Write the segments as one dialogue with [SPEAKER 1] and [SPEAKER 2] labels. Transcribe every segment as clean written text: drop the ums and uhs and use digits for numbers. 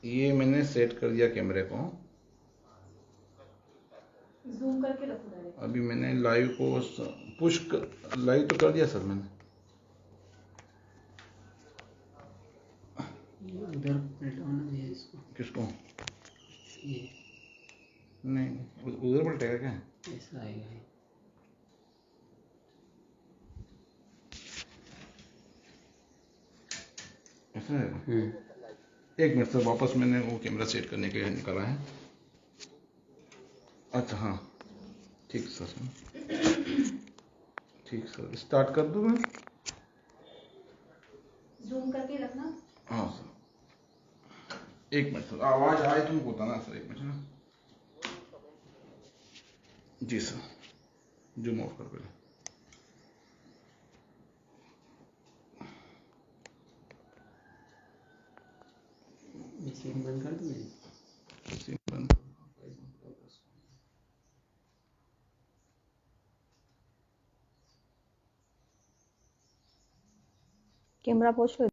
[SPEAKER 1] ये मैंने सेट कर दिया कैमरे को।
[SPEAKER 2] जूम करके रखो डायरेक्ट।
[SPEAKER 1] अभी मैंने लाइव को पुश लाइव तो कर दिया सर मैंने।
[SPEAKER 3] उधर पलटाना है इसको।
[SPEAKER 1] किसको?
[SPEAKER 3] ये
[SPEAKER 1] नहीं उधर पलटेगा क्या?
[SPEAKER 3] ऐसा आएगा ये।
[SPEAKER 1] ऐसा है। एक मिनट सर, वापस मैंने वो कैमरा सेट करने के लिए निकाला है। अच्छा हाँ ठीक सर। ठीक सर, स्टार्ट कर दूँ मैं?
[SPEAKER 2] जूम करके रखना।
[SPEAKER 1] हाँ सर, एक मिनट सर, आवाज आए तुमको बताना सर, एक मिनट ना। जी सर, जूम ऑफ कर पहले।
[SPEAKER 3] सीन बंद कर दूँ?
[SPEAKER 1] सीन बंद।
[SPEAKER 2] कैमरा पोस्ट कर।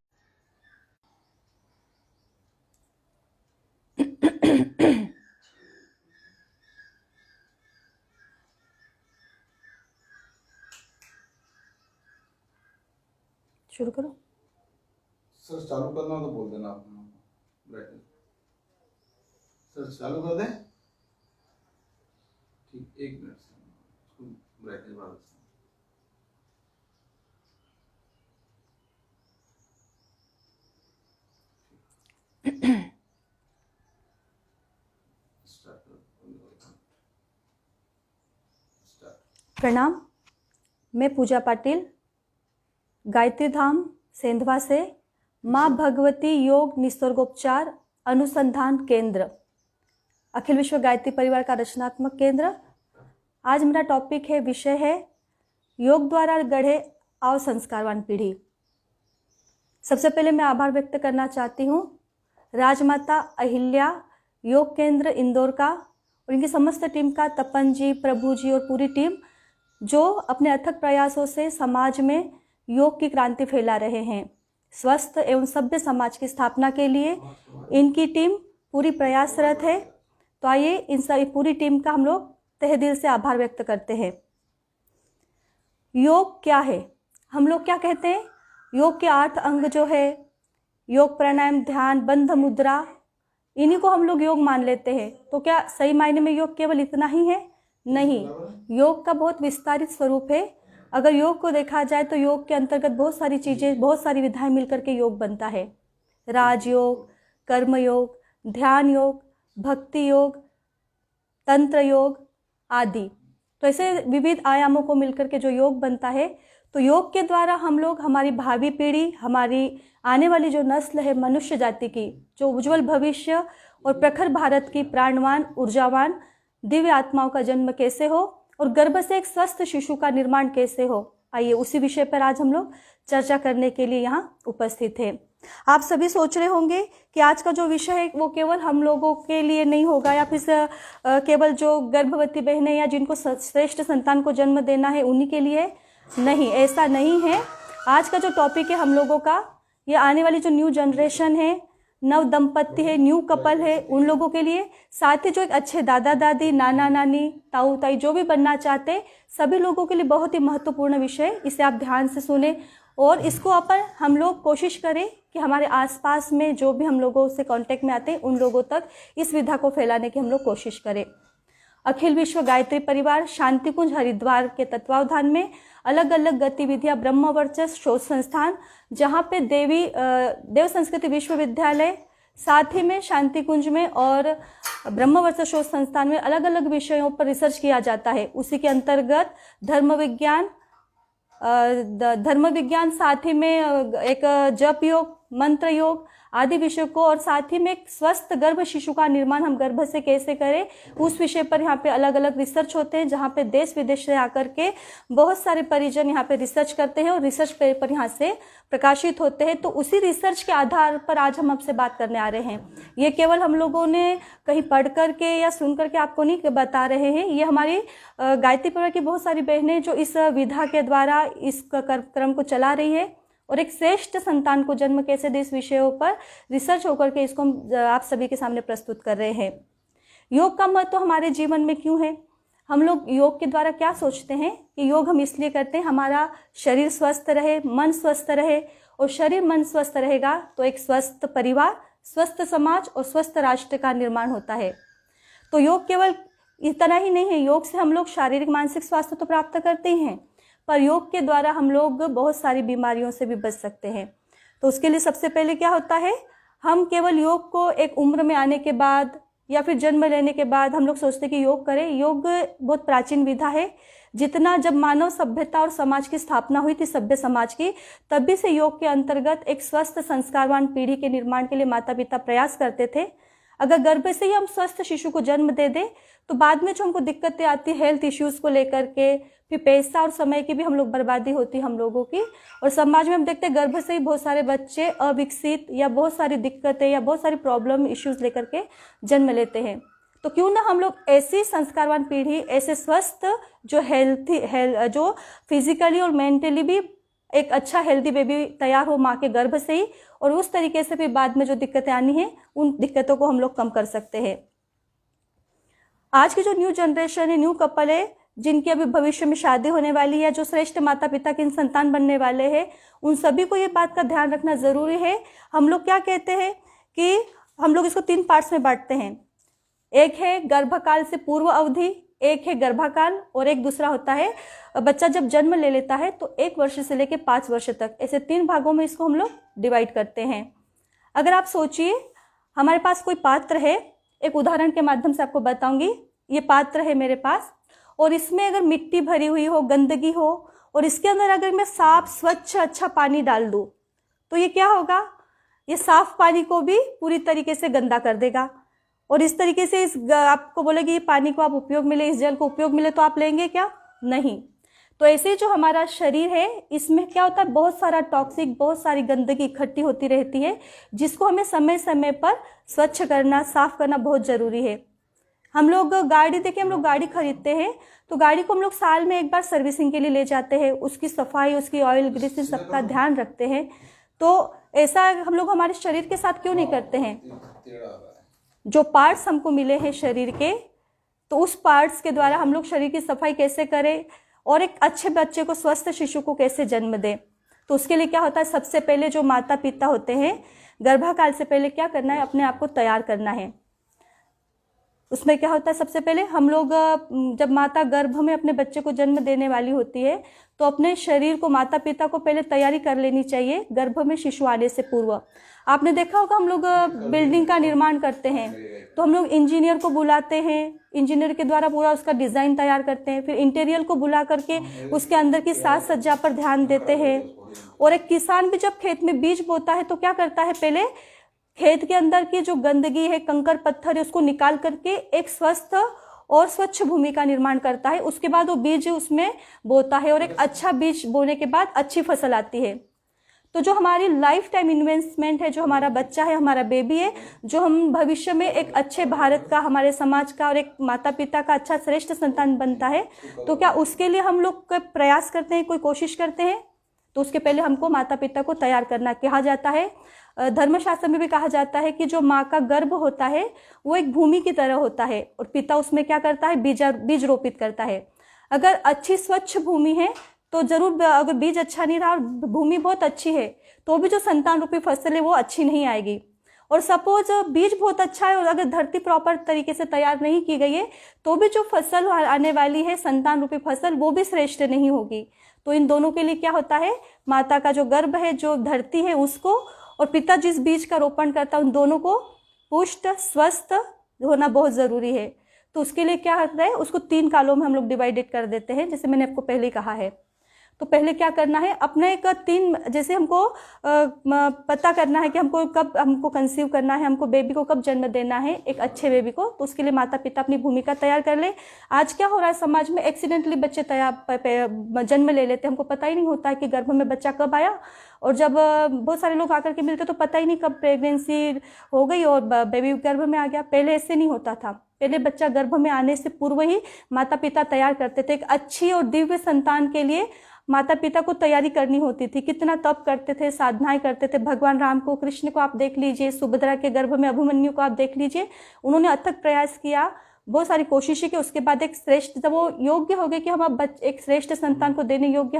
[SPEAKER 2] शुरू करो
[SPEAKER 1] सर। चालू करना हो तो बोल देना आप। ब्राइटनेस सर चालू कर दें? ठीक, एक मिनट सर, ब्राइटनेस बढ़ा दें।
[SPEAKER 2] प्रणाम, मैं पूजा पाटिल, गायत्री धाम सेंधवा से माँ भगवती योग निसर्गोपचार अनुसंधान केंद्र, अखिल विश्व गायत्री परिवार का रचनात्मक केंद्र। आज मेरा टॉपिक है, विषय है योग द्वारा गढ़े आव संस्कारवान पीढ़ी। सबसे पहले मैं आभार व्यक्त करना चाहती हूँ राजमाता अहिल्या योग केंद्र इंदौर का और इनकी समस्त टीम का, तपन जी, प्रभु जी और पूरी टीम, जो अपने अथक प्रयासों से समाज में योग की क्रांति फैला रहे हैं। स्वस्थ एवं सभ्य समाज की स्थापना के लिए इनकी टीम पूरी प्रयासरत है। तो आइए इन सभी पूरी टीम का हम लोग तहे दिल से आभार व्यक्त करते हैं। योग क्या है? हम लोग क्या कहते हैं? योग के 8 अंग जो है, योग, प्राणायाम, ध्यान, बंध मुद्रा, इन्हीं को हम लोग योग मान लेते हैं। तो क्या सही मायने में योग केवल इतना ही है? नहीं, योग का बहुत विस्तारित स्वरूप है। अगर योग को देखा जाए तो योग के अंतर्गत बहुत सारी चीजें, बहुत सारी विधाएं मिलकर के योग बनता है। राजयोग, कर्म योग, ध्यान योग, भक्ति योग, तंत्र योग आदि। तो ऐसे विविध आयामों को मिलकर के जो योग बनता है, तो योग के द्वारा हम लोग हमारी भावी पीढ़ी, हमारी आने वाली जो नस्ल है मनुष्य जाति की, जो उज्जवल भविष्य और प्रखर भारत की प्राणवान, ऊर्जावान दिव्य आत्माओं का जन्म कैसे हो और गर्भ से एक स्वस्थ शिशु का निर्माण कैसे हो, आइए उसी विषय पर आज हम लोग चर्चा करने के लिए यहाँ उपस्थित हैं। आप सभी सोच रहे होंगे कि आज का जो विषय है वो केवल हम लोगों के लिए नहीं होगा, या फिर केवल जो गर्भवती बहनें या जिनको श्रेष्ठ संतान को जन्म देना है उन्हीं के लिए। नहीं, ऐसा नहीं है। आज का जो टॉपिक है हम लोगों का, ये आने वाली जो न्यू जनरेशन है, नव दंपत्ति है, न्यू कपल है, उन लोगों के लिए, साथ ही जो एक अच्छे दादा दादी, नाना नानी, ताऊ ताई जो भी बनना चाहते, सभी लोगों के लिए बहुत ही महत्वपूर्ण विषय। इसे आप ध्यान से सुने और इसको हम लोग कोशिश करें कि हमारे आसपास में जो भी हम लोगों से कांटेक्ट में आते हैं उन लोगों तक इस विधा को फैलाने की हम लोग कोशिश करें। अखिल विश्व गायत्री परिवार शांति कुंज हरिद्वार के तत्वावधान में अलग अलग गतिविधियां, ब्रह्म वर्चस्व शोध संस्थान, जहां पे देव संस्कृति विश्वविद्यालय, साथ ही में शांति कुंज में और ब्रह्म वर्चस्व शोध संस्थान में अलग अलग विषयों पर रिसर्च किया जाता है। उसी के अंतर्गत धर्म विज्ञान, साथ ही में एक जप योग, मंत्र योग आदि विषयों को, और साथ ही में एक स्वस्थ गर्भ शिशु का निर्माण हम गर्भ से कैसे करें, उस विषय पर यहाँ पे अलग अलग रिसर्च होते हैं, जहाँ पे देश विदेश से आकर के बहुत सारे परिजन यहाँ पे रिसर्च करते हैं और रिसर्च पेपर यहाँ से प्रकाशित होते हैं। तो उसी रिसर्च के आधार पर आज हम आपसे बात करने आ रहे हैं। ये केवल हम लोगों ने कहीं पढ़ करके या सुन करके आपको नहीं बता रहे हैं, ये हमारी गायत्री परिवार की बहुत सारी बहनें जो इस विधा के द्वारा इस क्रम को चला रही है, और एक श्रेष्ठ संतान को जन्म कैसे दे, इस विषयों पर रिसर्च होकर के इसको हम आप सभी के सामने प्रस्तुत कर रहे हैं। योग का महत्व हमारे जीवन में क्यों है? हम लोग योग के द्वारा क्या सोचते हैं कि योग हम इसलिए करते हैं हमारा शरीर स्वस्थ रहे, मन स्वस्थ रहे, और शरीर मन स्वस्थ रहेगा तो एक स्वस्थ परिवार, स्वस्थ समाज और स्वस्थ राष्ट्र का निर्माण होता है। तो योग केवल इतना ही नहीं है, योग से हम लोग शारीरिक मानसिक स्वास्थ्य तो प्राप्त करते ही हैं, पर योग के द्वारा हम लोग बहुत सारी बीमारियों से भी बच सकते हैं। तो उसके लिए सबसे पहले क्या होता है, हम केवल योग को एक उम्र में आने के बाद या फिर जन्म लेने के बाद हम लोग सोचते कि योग करें। योग बहुत प्राचीन विधा है। जितना जब मानव सभ्यता और समाज की स्थापना हुई थी, सभ्य समाज की, तभी से योग के अंतर्गत एक स्वस्थ संस्कारवान पीढ़ी के निर्माण के लिए माता पिता प्रयास करते थे। अगर गर्भ से ही हम स्वस्थ शिशु को जन्म दे दें तो बाद में जो हमको दिक्कतें आती, हेल्थ इश्यूज को लेकर के, फिर पैसा और समय की भी हम लोग बर्बादी होती हम लोगों की। और समाज में हम देखते हैं गर्भ से ही बहुत सारे बच्चे अविकसित या बहुत सारी दिक्कतें या बहुत सारी प्रॉब्लम इश्यूज लेकर के जन्म लेते हैं। तो क्यों ना हम लोग ऐसी संस्कारवान पीढ़ी, ऐसे स्वस्थ जो जो फिजिकली और मेंटली भी एक अच्छा हेल्दी बेबी तैयार हो माँ के गर्भ से ही, और उस तरीके से फिर बाद में जो दिक्कतें आनी है उन दिक्कतों को हम लोग कम कर सकते हैं। आज की जो न्यू जनरेशन है, न्यू कपल है, जिनकी अभी भविष्य में शादी होने वाली है, जो श्रेष्ठ माता पिता के संतान बनने वाले हैं, उन सभी को ये बात का ध्यान रखना जरूरी है। हम लोग क्या कहते हैं कि हम लोग इसको 3 पार्ट्स में बांटते हैं। एक है गर्भकाल से पूर्व अवधि, एक है गर्भाकाल, और एक दूसरा होता है बच्चा जब जन्म ले लेता है तो 1 वर्ष से लेकर 5 वर्ष तक। ऐसे 3 भागों में इसको हम लोग डिवाइड करते हैं। अगर आप सोचिए, हमारे पास कोई पात्र है, एक उदाहरण के माध्यम से आपको बताऊंगी। ये पात्र है मेरे पास, और इसमें अगर मिट्टी भरी हुई हो, गंदगी हो, और इसके अंदर अगर मैं साफ स्वच्छ अच्छा पानी डाल दूं तो ये क्या होगा, ये साफ पानी को भी पूरी तरीके से गंदा कर देगा। और इस तरीके से आपको बोलेगी ये पानी को आप उपयोग मिले, इस जल को उपयोग मिले, तो आप लेंगे क्या? नहीं। तो ऐसे जो हमारा शरीर है, इसमें क्या होता है, बहुत सारा टॉक्सिक, बहुत सारी गंदगी इकट्ठी होती रहती है, जिसको हमें समय समय पर स्वच्छ करना, साफ करना बहुत जरूरी है। हम लोग गाड़ी, देखिए हम लोग गाड़ी खरीदते हैं तो गाड़ी को हम लोग साल में 1 बार सर्विसिंग के लिए ले जाते हैं, उसकी सफाई, उसकी ऑयल ग्रीस सबका ध्यान रखते हैं। तो ऐसा हम लोग हमारे शरीर के साथ क्यों नहीं करते हैं? जो पार्ट्स हमको मिले हैं शरीर के, तो उस पार्ट्स के द्वारा हम लोग शरीर की सफाई कैसे करें और एक अच्छे बच्चे को, स्वस्थ शिशु को कैसे जन्म दें। तो उसके लिए क्या होता है, सबसे पहले जो माता पिता होते हैं, गर्भाकाल से पहले क्या करना है, अपने आप को तैयार करना है। उसमें क्या होता है, सबसे पहले हम लोग जब माता गर्भ में अपने बच्चे को जन्म देने वाली होती है तो अपने शरीर को, माता पिता को पहले तैयारी कर लेनी चाहिए गर्भ में शिशु आने से पूर्व। आपने देखा होगा हम लोग बिल्डिंग का निर्माण करते हैं तो हम लोग इंजीनियर को बुलाते हैं, इंजीनियर के द्वारा पूरा उसका डिजाइन तैयार करते हैं, फिर इंटीरियर को बुला करके उसके अंदर की साज सज्जा पर ध्यान देते हैं। और एक किसान भी जब खेत में बीज बोता है तो क्या करता है, पहले खेत के अंदर की जो गंदगी है, कंकर पत्थर है, उसको निकाल करके एक स्वस्थ और स्वच्छ भूमि का निर्माण करता है। उसके बाद वो बीज उसमें बोता है और एक अच्छा बीज बोने के बाद अच्छी फसल आती है। तो जो हमारी लाइफ टाइम इन्वेस्टमेंट है, जो हमारा बच्चा है, हमारा बेबी है, जो हम भविष्य में एक अच्छे भारत का, हमारे समाज का और एक माता पिता का अच्छा श्रेष्ठ संतान बनता है, तो क्या उसके लिए हम लोग प्रयास करते हैं, कोई कोशिश करते हैं? तो उसके पहले हमको माता पिता को तैयार करना। कहा जाता है, धर्मशास्त्र में भी कहा जाता है कि जो माँ का गर्भ होता है वो एक भूमि की तरह होता है और पिता उसमें क्या करता है, बीज रोपित करता है। अगर अच्छी स्वच्छ भूमि है तो जरूर, अगर बीज अच्छा नहीं रहा और भूमि बहुत अच्छी है तो भी जो संतान रूपी फसल है वो अच्छी नहीं आएगी। और सपोज बीज बहुत अच्छा है और अगर धरती प्रॉपर तरीके से तैयार नहीं की गई है तो भी जो फसल आने वाली है, संतान रूपी फसल, वो भी श्रेष्ठ नहीं होगी। तो इन दोनों के लिए क्या होता है, माता का जो गर्भ है, जो धरती है, उसको, और पिता जिस बीज का रोपण करता है, उन दोनों को पुष्ट स्वस्थ होना बहुत जरूरी है। तो उसके लिए क्या होता है, उसको 3 कालों में हम लोग डिवाइडेड कर देते हैं, जैसे मैंने आपको पहले ही कहा है। तो पहले क्या करना है, अपने एक 3, जैसे हमको पता करना है कि हमको कंसीव करना है, हमको बेबी को कब जन्म देना है, एक अच्छे बेबी को। तो उसके लिए माता पिता अपनी भूमिका तैयार कर ले। आज क्या हो रहा है समाज में, एक्सीडेंटली बच्चे जन्म ले लेते हैं, हमको पता ही नहीं होता है कि गर्भ में बच्चा कब आया। और जब बहुत सारे लोग आकर के मिलते तो पता ही नहीं कब प्रेगनेंसी हो गई और बेबी गर्भ में आ गया। पहले ऐसे नहीं होता था, पहले बच्चा गर्भ में आने से पूर्व ही माता पिता तैयार करते थे एक अच्छी और दिव्य संतान के लिए। माता पिता को तैयारी करनी होती थी, कितना तप करते थे, साधनाएं करते थे। भगवान राम को, कृष्ण को आप देख लीजिए, सुभद्रा के गर्भ में अभिमन्यु को आप देख लीजिए, उन्होंने अथक प्रयास किया, बहुत सारी कोशिशें की, उसके बाद एक श्रेष्ठ, जब वो योग्य हो गए कि हम अब एक श्रेष्ठ संतान को देने योग्य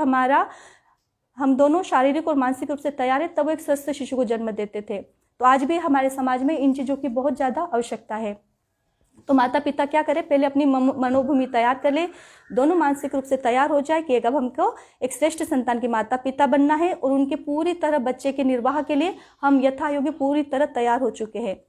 [SPEAKER 2] हम दोनों शारीरिक और मानसिक रूप से तैयार है, तब वो एक स्वस्थ शिशु को जन्म देते थे। तो आज भी हमारे समाज में इन चीज़ों की बहुत ज़्यादा आवश्यकता है। तो माता पिता क्या करें, पहले अपनी मनोभूमि तैयार कर ले, दोनों मानसिक रूप से तैयार हो जाए कि अब हमको एक श्रेष्ठ संतान के माता पिता बनना है, और उनके पूरी तरह बच्चे के निर्वाह के लिए हम यथायोग्य पूरी तरह तैयार हो चुके हैं।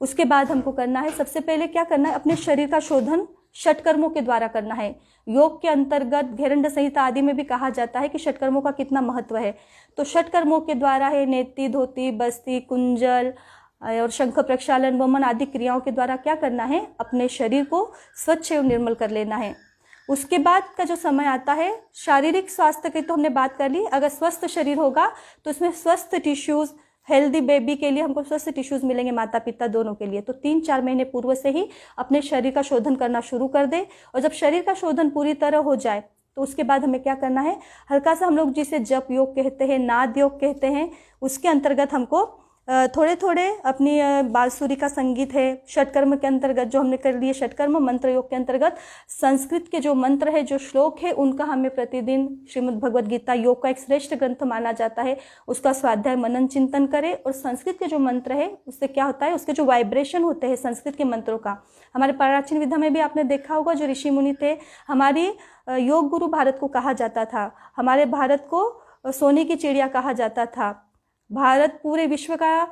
[SPEAKER 2] उसके बाद हमको करना है, सबसे पहले क्या करना है, अपने शरीर का शोधन षटकर्मों के द्वारा करना है। योग के अंतर्गत घेरंड संहिता आदि में भी कहा जाता है कि षटकर्मों का कितना महत्व है। तो षटकर्मों के द्वारा है नेति, धोती, बस्ती, कुंजल और शंख प्रक्षालन, वमन आदि क्रियाओं के द्वारा क्या करना है, अपने शरीर को स्वच्छ एवं निर्मल कर लेना है। उसके बाद का जो समय आता है, शारीरिक स्वास्थ्य की तो हमने बात कर ली। अगर स्वस्थ शरीर होगा तो उसमें स्वस्थ टिश्यूज, हेल्दी बेबी के लिए हमको स्वस्थ टिश्यूज मिलेंगे माता पिता दोनों के लिए। तो 3-4 महीने पूर्व से ही अपने शरीर का शोधन करना शुरू कर दे, और जब शरीर का शोधन पूरी तरह हो जाए तो उसके बाद हमें क्या करना है, हल्का सा हम लोग जिसे जप योग कहते हैं, नाद योग कहते हैं, उसके अंतर्गत हमको थोड़े थोड़े अपनी बांसुरी का संगीत है, षटकर्म के अंतर्गत जो हमने कर लिए षटकर्म, मंत्र योग के अंतर्गत संस्कृत के जो मंत्र है, जो श्लोक है, उनका हमें प्रतिदिन श्रीमद् भगवद गीता योग का एक श्रेष्ठ ग्रंथ माना जाता है, उसका स्वाध्याय मनन चिंतन करें। और संस्कृत के जो मंत्र है उससे क्या होता है, उसके जो वाइब्रेशन होते हैं संस्कृत के मंत्रों का, हमारे प्राचीन विधा में भी आपने देखा होगा, जो ऋषि मुनि थे, हमारी योग गुरु भारत को कहा जाता था, हमारे भारत को सोने की चिड़िया कहा जाता था, भारत पूरे विश्व का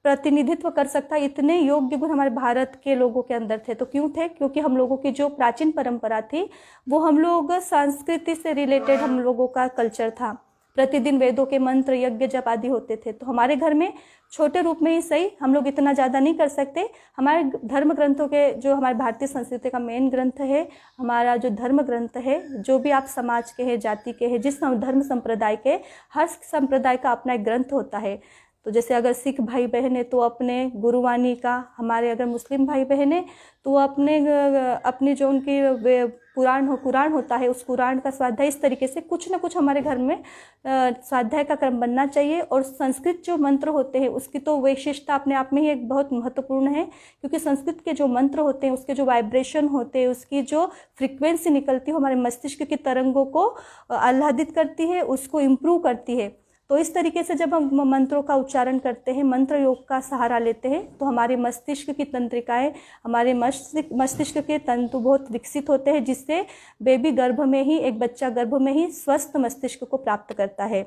[SPEAKER 2] प्रतिनिधित्व कर सकता है, इतने योग्य गुण हमारे भारत के लोगों के अंदर थे। तो क्यों थे, क्योंकि हम लोगों की जो प्राचीन परंपरा थी वो हम लोग संस्कृति से रिलेटेड हम लोगों का कल्चर था। प्रतिदिन वेदों के मंत्र, यज्ञ, जप आदि होते थे। तो हमारे घर में छोटे रूप में ही सही, हम लोग इतना ज़्यादा नहीं कर सकते। हमारे धर्म ग्रंथों के, जो हमारे भारतीय संस्कृति का मेन ग्रंथ है, हमारा जो धर्म ग्रंथ है, जो भी आप समाज के हैं, जाति के हैं, जिस धर्म संप्रदाय के, हर संप्रदाय का अपना एक ग्रंथ होता है। तो जैसे अगर सिख भाई बहन है तो अपने गुरुवाणी का, हमारे अगर मुस्लिम भाई बहन है तो अपनी जो उनकी कुरान होता है, उस कुरान का स्वाध्याय, इस तरीके से कुछ ना कुछ हमारे घर में स्वाध्याय का क्रम बनना चाहिए। और संस्कृत जो मंत्र होते हैं उसकी तो विशेषता अपने आप में ही एक बहुत महत्वपूर्ण है, क्योंकि संस्कृत के जो मंत्र होते हैं, उसके जो वाइब्रेशन होते हैं, उसकी जो फ्रिक्वेंसी निकलती है, हमारे मस्तिष्क की तरंगों को आह्लादित करती है, उसको इम्प्रूव करती है। तो इस तरीके से जब हम मंत्रों का उच्चारण करते हैं, मंत्र योग का सहारा लेते हैं, तो हमारे मस्तिष्क की तंत्रिकाएं, हमारे मस्तिष्क के तंतु बहुत विकसित होते हैं, जिससे बेबी गर्भ में ही, एक बच्चा गर्भ में ही स्वस्थ मस्तिष्क को प्राप्त करता है।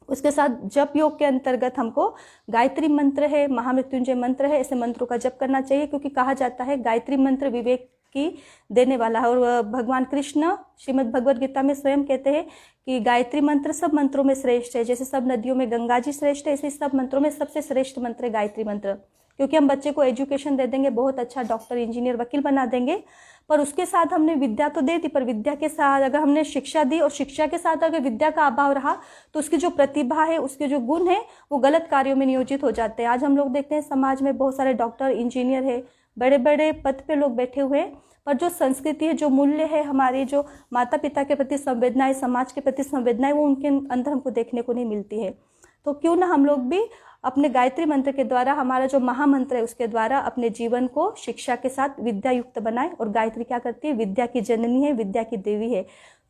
[SPEAKER 2] उसके साथ जप योग के अंतर्गत हमको गायत्री मंत्र है, महामृत्युंजय मंत्र है, ऐसे मंत्रों का जप करना चाहिए, क्योंकि कहा जाता है गायत्री मंत्र विवेक की देने वाला है। और भगवान कृष्ण श्रीमद् भगवद गीता में स्वयं कहते हैं कि गायत्री मंत्र सब मंत्रों में श्रेष्ठ है। जैसे सब नदियों में गंगा जी श्रेष्ठ है, ऐसे सब मंत्रों में सबसे श्रेष्ठ मंत्र है गायत्री मंत्र। क्योंकि हम बच्चे को एजुकेशन दे देंगे, बहुत अच्छा डॉक्टर, इंजीनियर, वकील बना देंगे, पर उसके साथ हमने विद्या तो दे दी, पर विद्या के साथ अगर हमने शिक्षा दी और शिक्षा के साथ अगर विद्या का अभाव रहा तो उसकी जो प्रतिभा है, उसके जो गुण है, वो गलत कार्यों में नियोजित हो जाते हैं। आज हम लोग देखते हैं समाज में बहुत सारे डॉक्टर, इंजीनियर है, बड़े बड़े पद पे लोग बैठे हुए हैं, पर जो संस्कृति है, जो मूल्य है, हमारी जो माता पिता के प्रति संवेदनाएं, समाज के प्रति संवेदनाएं, वो उनके अंदर हमको देखने को नहीं मिलती है। तो क्यों ना हम लोग भी अपने गायत्री मंत्र के द्वारा, हमारा जो महामंत्र है उसके द्वारा अपने जीवन को शिक्षा के साथ विद्या युक्त बनाए। और गायत्री क्या करती है, विद्या की जननी है, विद्या की देवी है।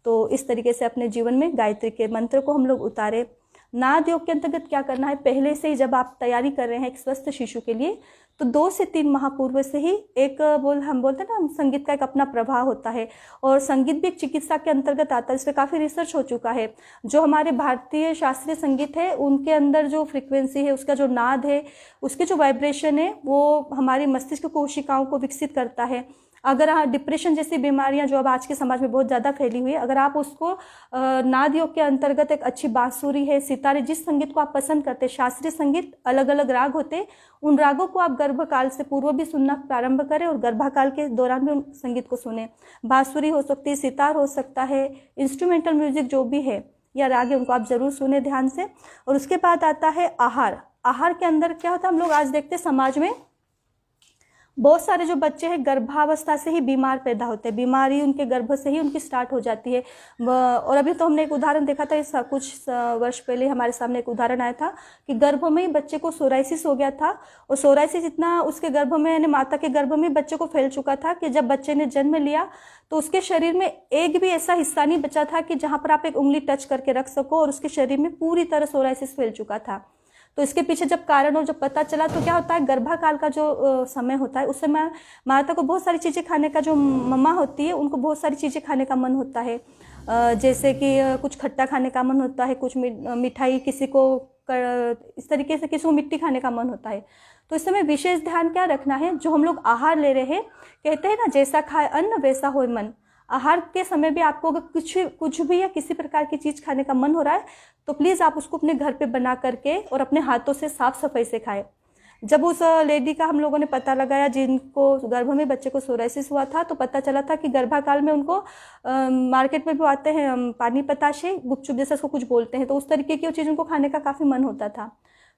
[SPEAKER 2] तो इस तरीके से अपने जीवन में गायत्री के मंत्र को हम लोग उतारे। नाद योग के अंतर्गत क्या करना है, पहले से ही जब आप तैयारी कर रहे हैं एक स्वस्थ शिशु के लिए, तो 2 से 3 माह पूर्व से ही हम बोलते हैं ना, संगीत का एक अपना प्रभाव होता है। और संगीत भी एक चिकित्सा के अंतर्गत आता है, इस पर काफ़ी रिसर्च हो चुका है। जो हमारे भारतीय शास्त्रीय संगीत है, उनके अंदर जो फ्रिक्वेंसी है, उसका जो नाद है, उसके जो वाइब्रेशन है, वो हमारी मस्तिष्क कोशिकाओं को विकसित करता है। अगर डिप्रेशन जैसी बीमारियां जो अब आज के समाज में बहुत ज़्यादा फैली हुई है, अगर आप उसको नाद योग के अंतर्गत एक अच्छी बांसुरी है, सितारे, जिस संगीत को आप पसंद करते हैं, शास्त्रीय संगीत अलग अलग राग होते हैं, उन रागों को आप गर्भकाल से पूर्व भी सुनना प्रारंभ करें और गर्भाकाल के दौरान भी उन संगीत को सुने। बांसुरी हो सकती है, सितार हो सकता है, इंस्ट्रूमेंटल म्यूजिक जो भी है या राग है, उनको आप जरूर सुने ध्यान से। और उसके बाद आता है आहार। आहार के अंदर क्या होता है, हम लोग आज देखते हैं समाज में बहुत सारे जो बच्चे हैं गर्भावस्था से ही बीमार पैदा होते हैं, बीमारी उनके गर्भ से ही उनकी स्टार्ट हो जाती है। और अभी तो हमने एक उदाहरण देखा था, इस कुछ वर्ष पहले हमारे सामने एक उदाहरण आया था कि गर्भ में ही बच्चे को सोराइसिस हो गया था, और सोराइसिस इतना उसके गर्भ में यानी माता के गर्भ में बच्चे को फैल चुका था कि जब बच्चे ने जन्म लिया तो उसके शरीर में एक भी ऐसा हिस्सा नहीं बचा था कि जहाँ पर आप एक उंगली टच करके रख सको, और उसके शरीर में पूरी तरह सोराइसिस फैल चुका था। तो इसके पीछे जब कारण और जब पता चला तो क्या होता है, गर्भाकाल का जो समय होता है उस समय माता को बहुत सारी चीज़ें खाने का, जो मम्मा होती है उनको बहुत सारी चीज़ें खाने का मन होता है, जैसे कि कुछ खट्टा खाने का मन होता है, कुछ मिठाई, किसी को इस तरीके से किसी को मिट्टी खाने का मन होता है। तो इस समय विशेष ध्यान क्या रखना है, जो हम लोग आहार ले रहे हैं, कहते हैं ना जैसा खाए अन्न वैसा होए मन। आहार के समय भी आपको अगर कुछ भी या किसी प्रकार की चीज़ खाने का मन हो रहा है तो प्लीज़ आप उसको अपने घर पे बना करके और अपने हाथों से साफ सफाई से खाएं। जब उस लेडी का हम लोगों ने पता लगाया जिनको गर्भ में बच्चे को सोराइसिस हुआ था, तो पता चला था कि गर्भाकाल में उनको मार्केट में भी आते हैं पानी पताशे, गुपचुप जैसा उसको कुछ बोलते हैं, तो उस तरीके की चीज़ उनको खाने का काफ़ी मन होता था।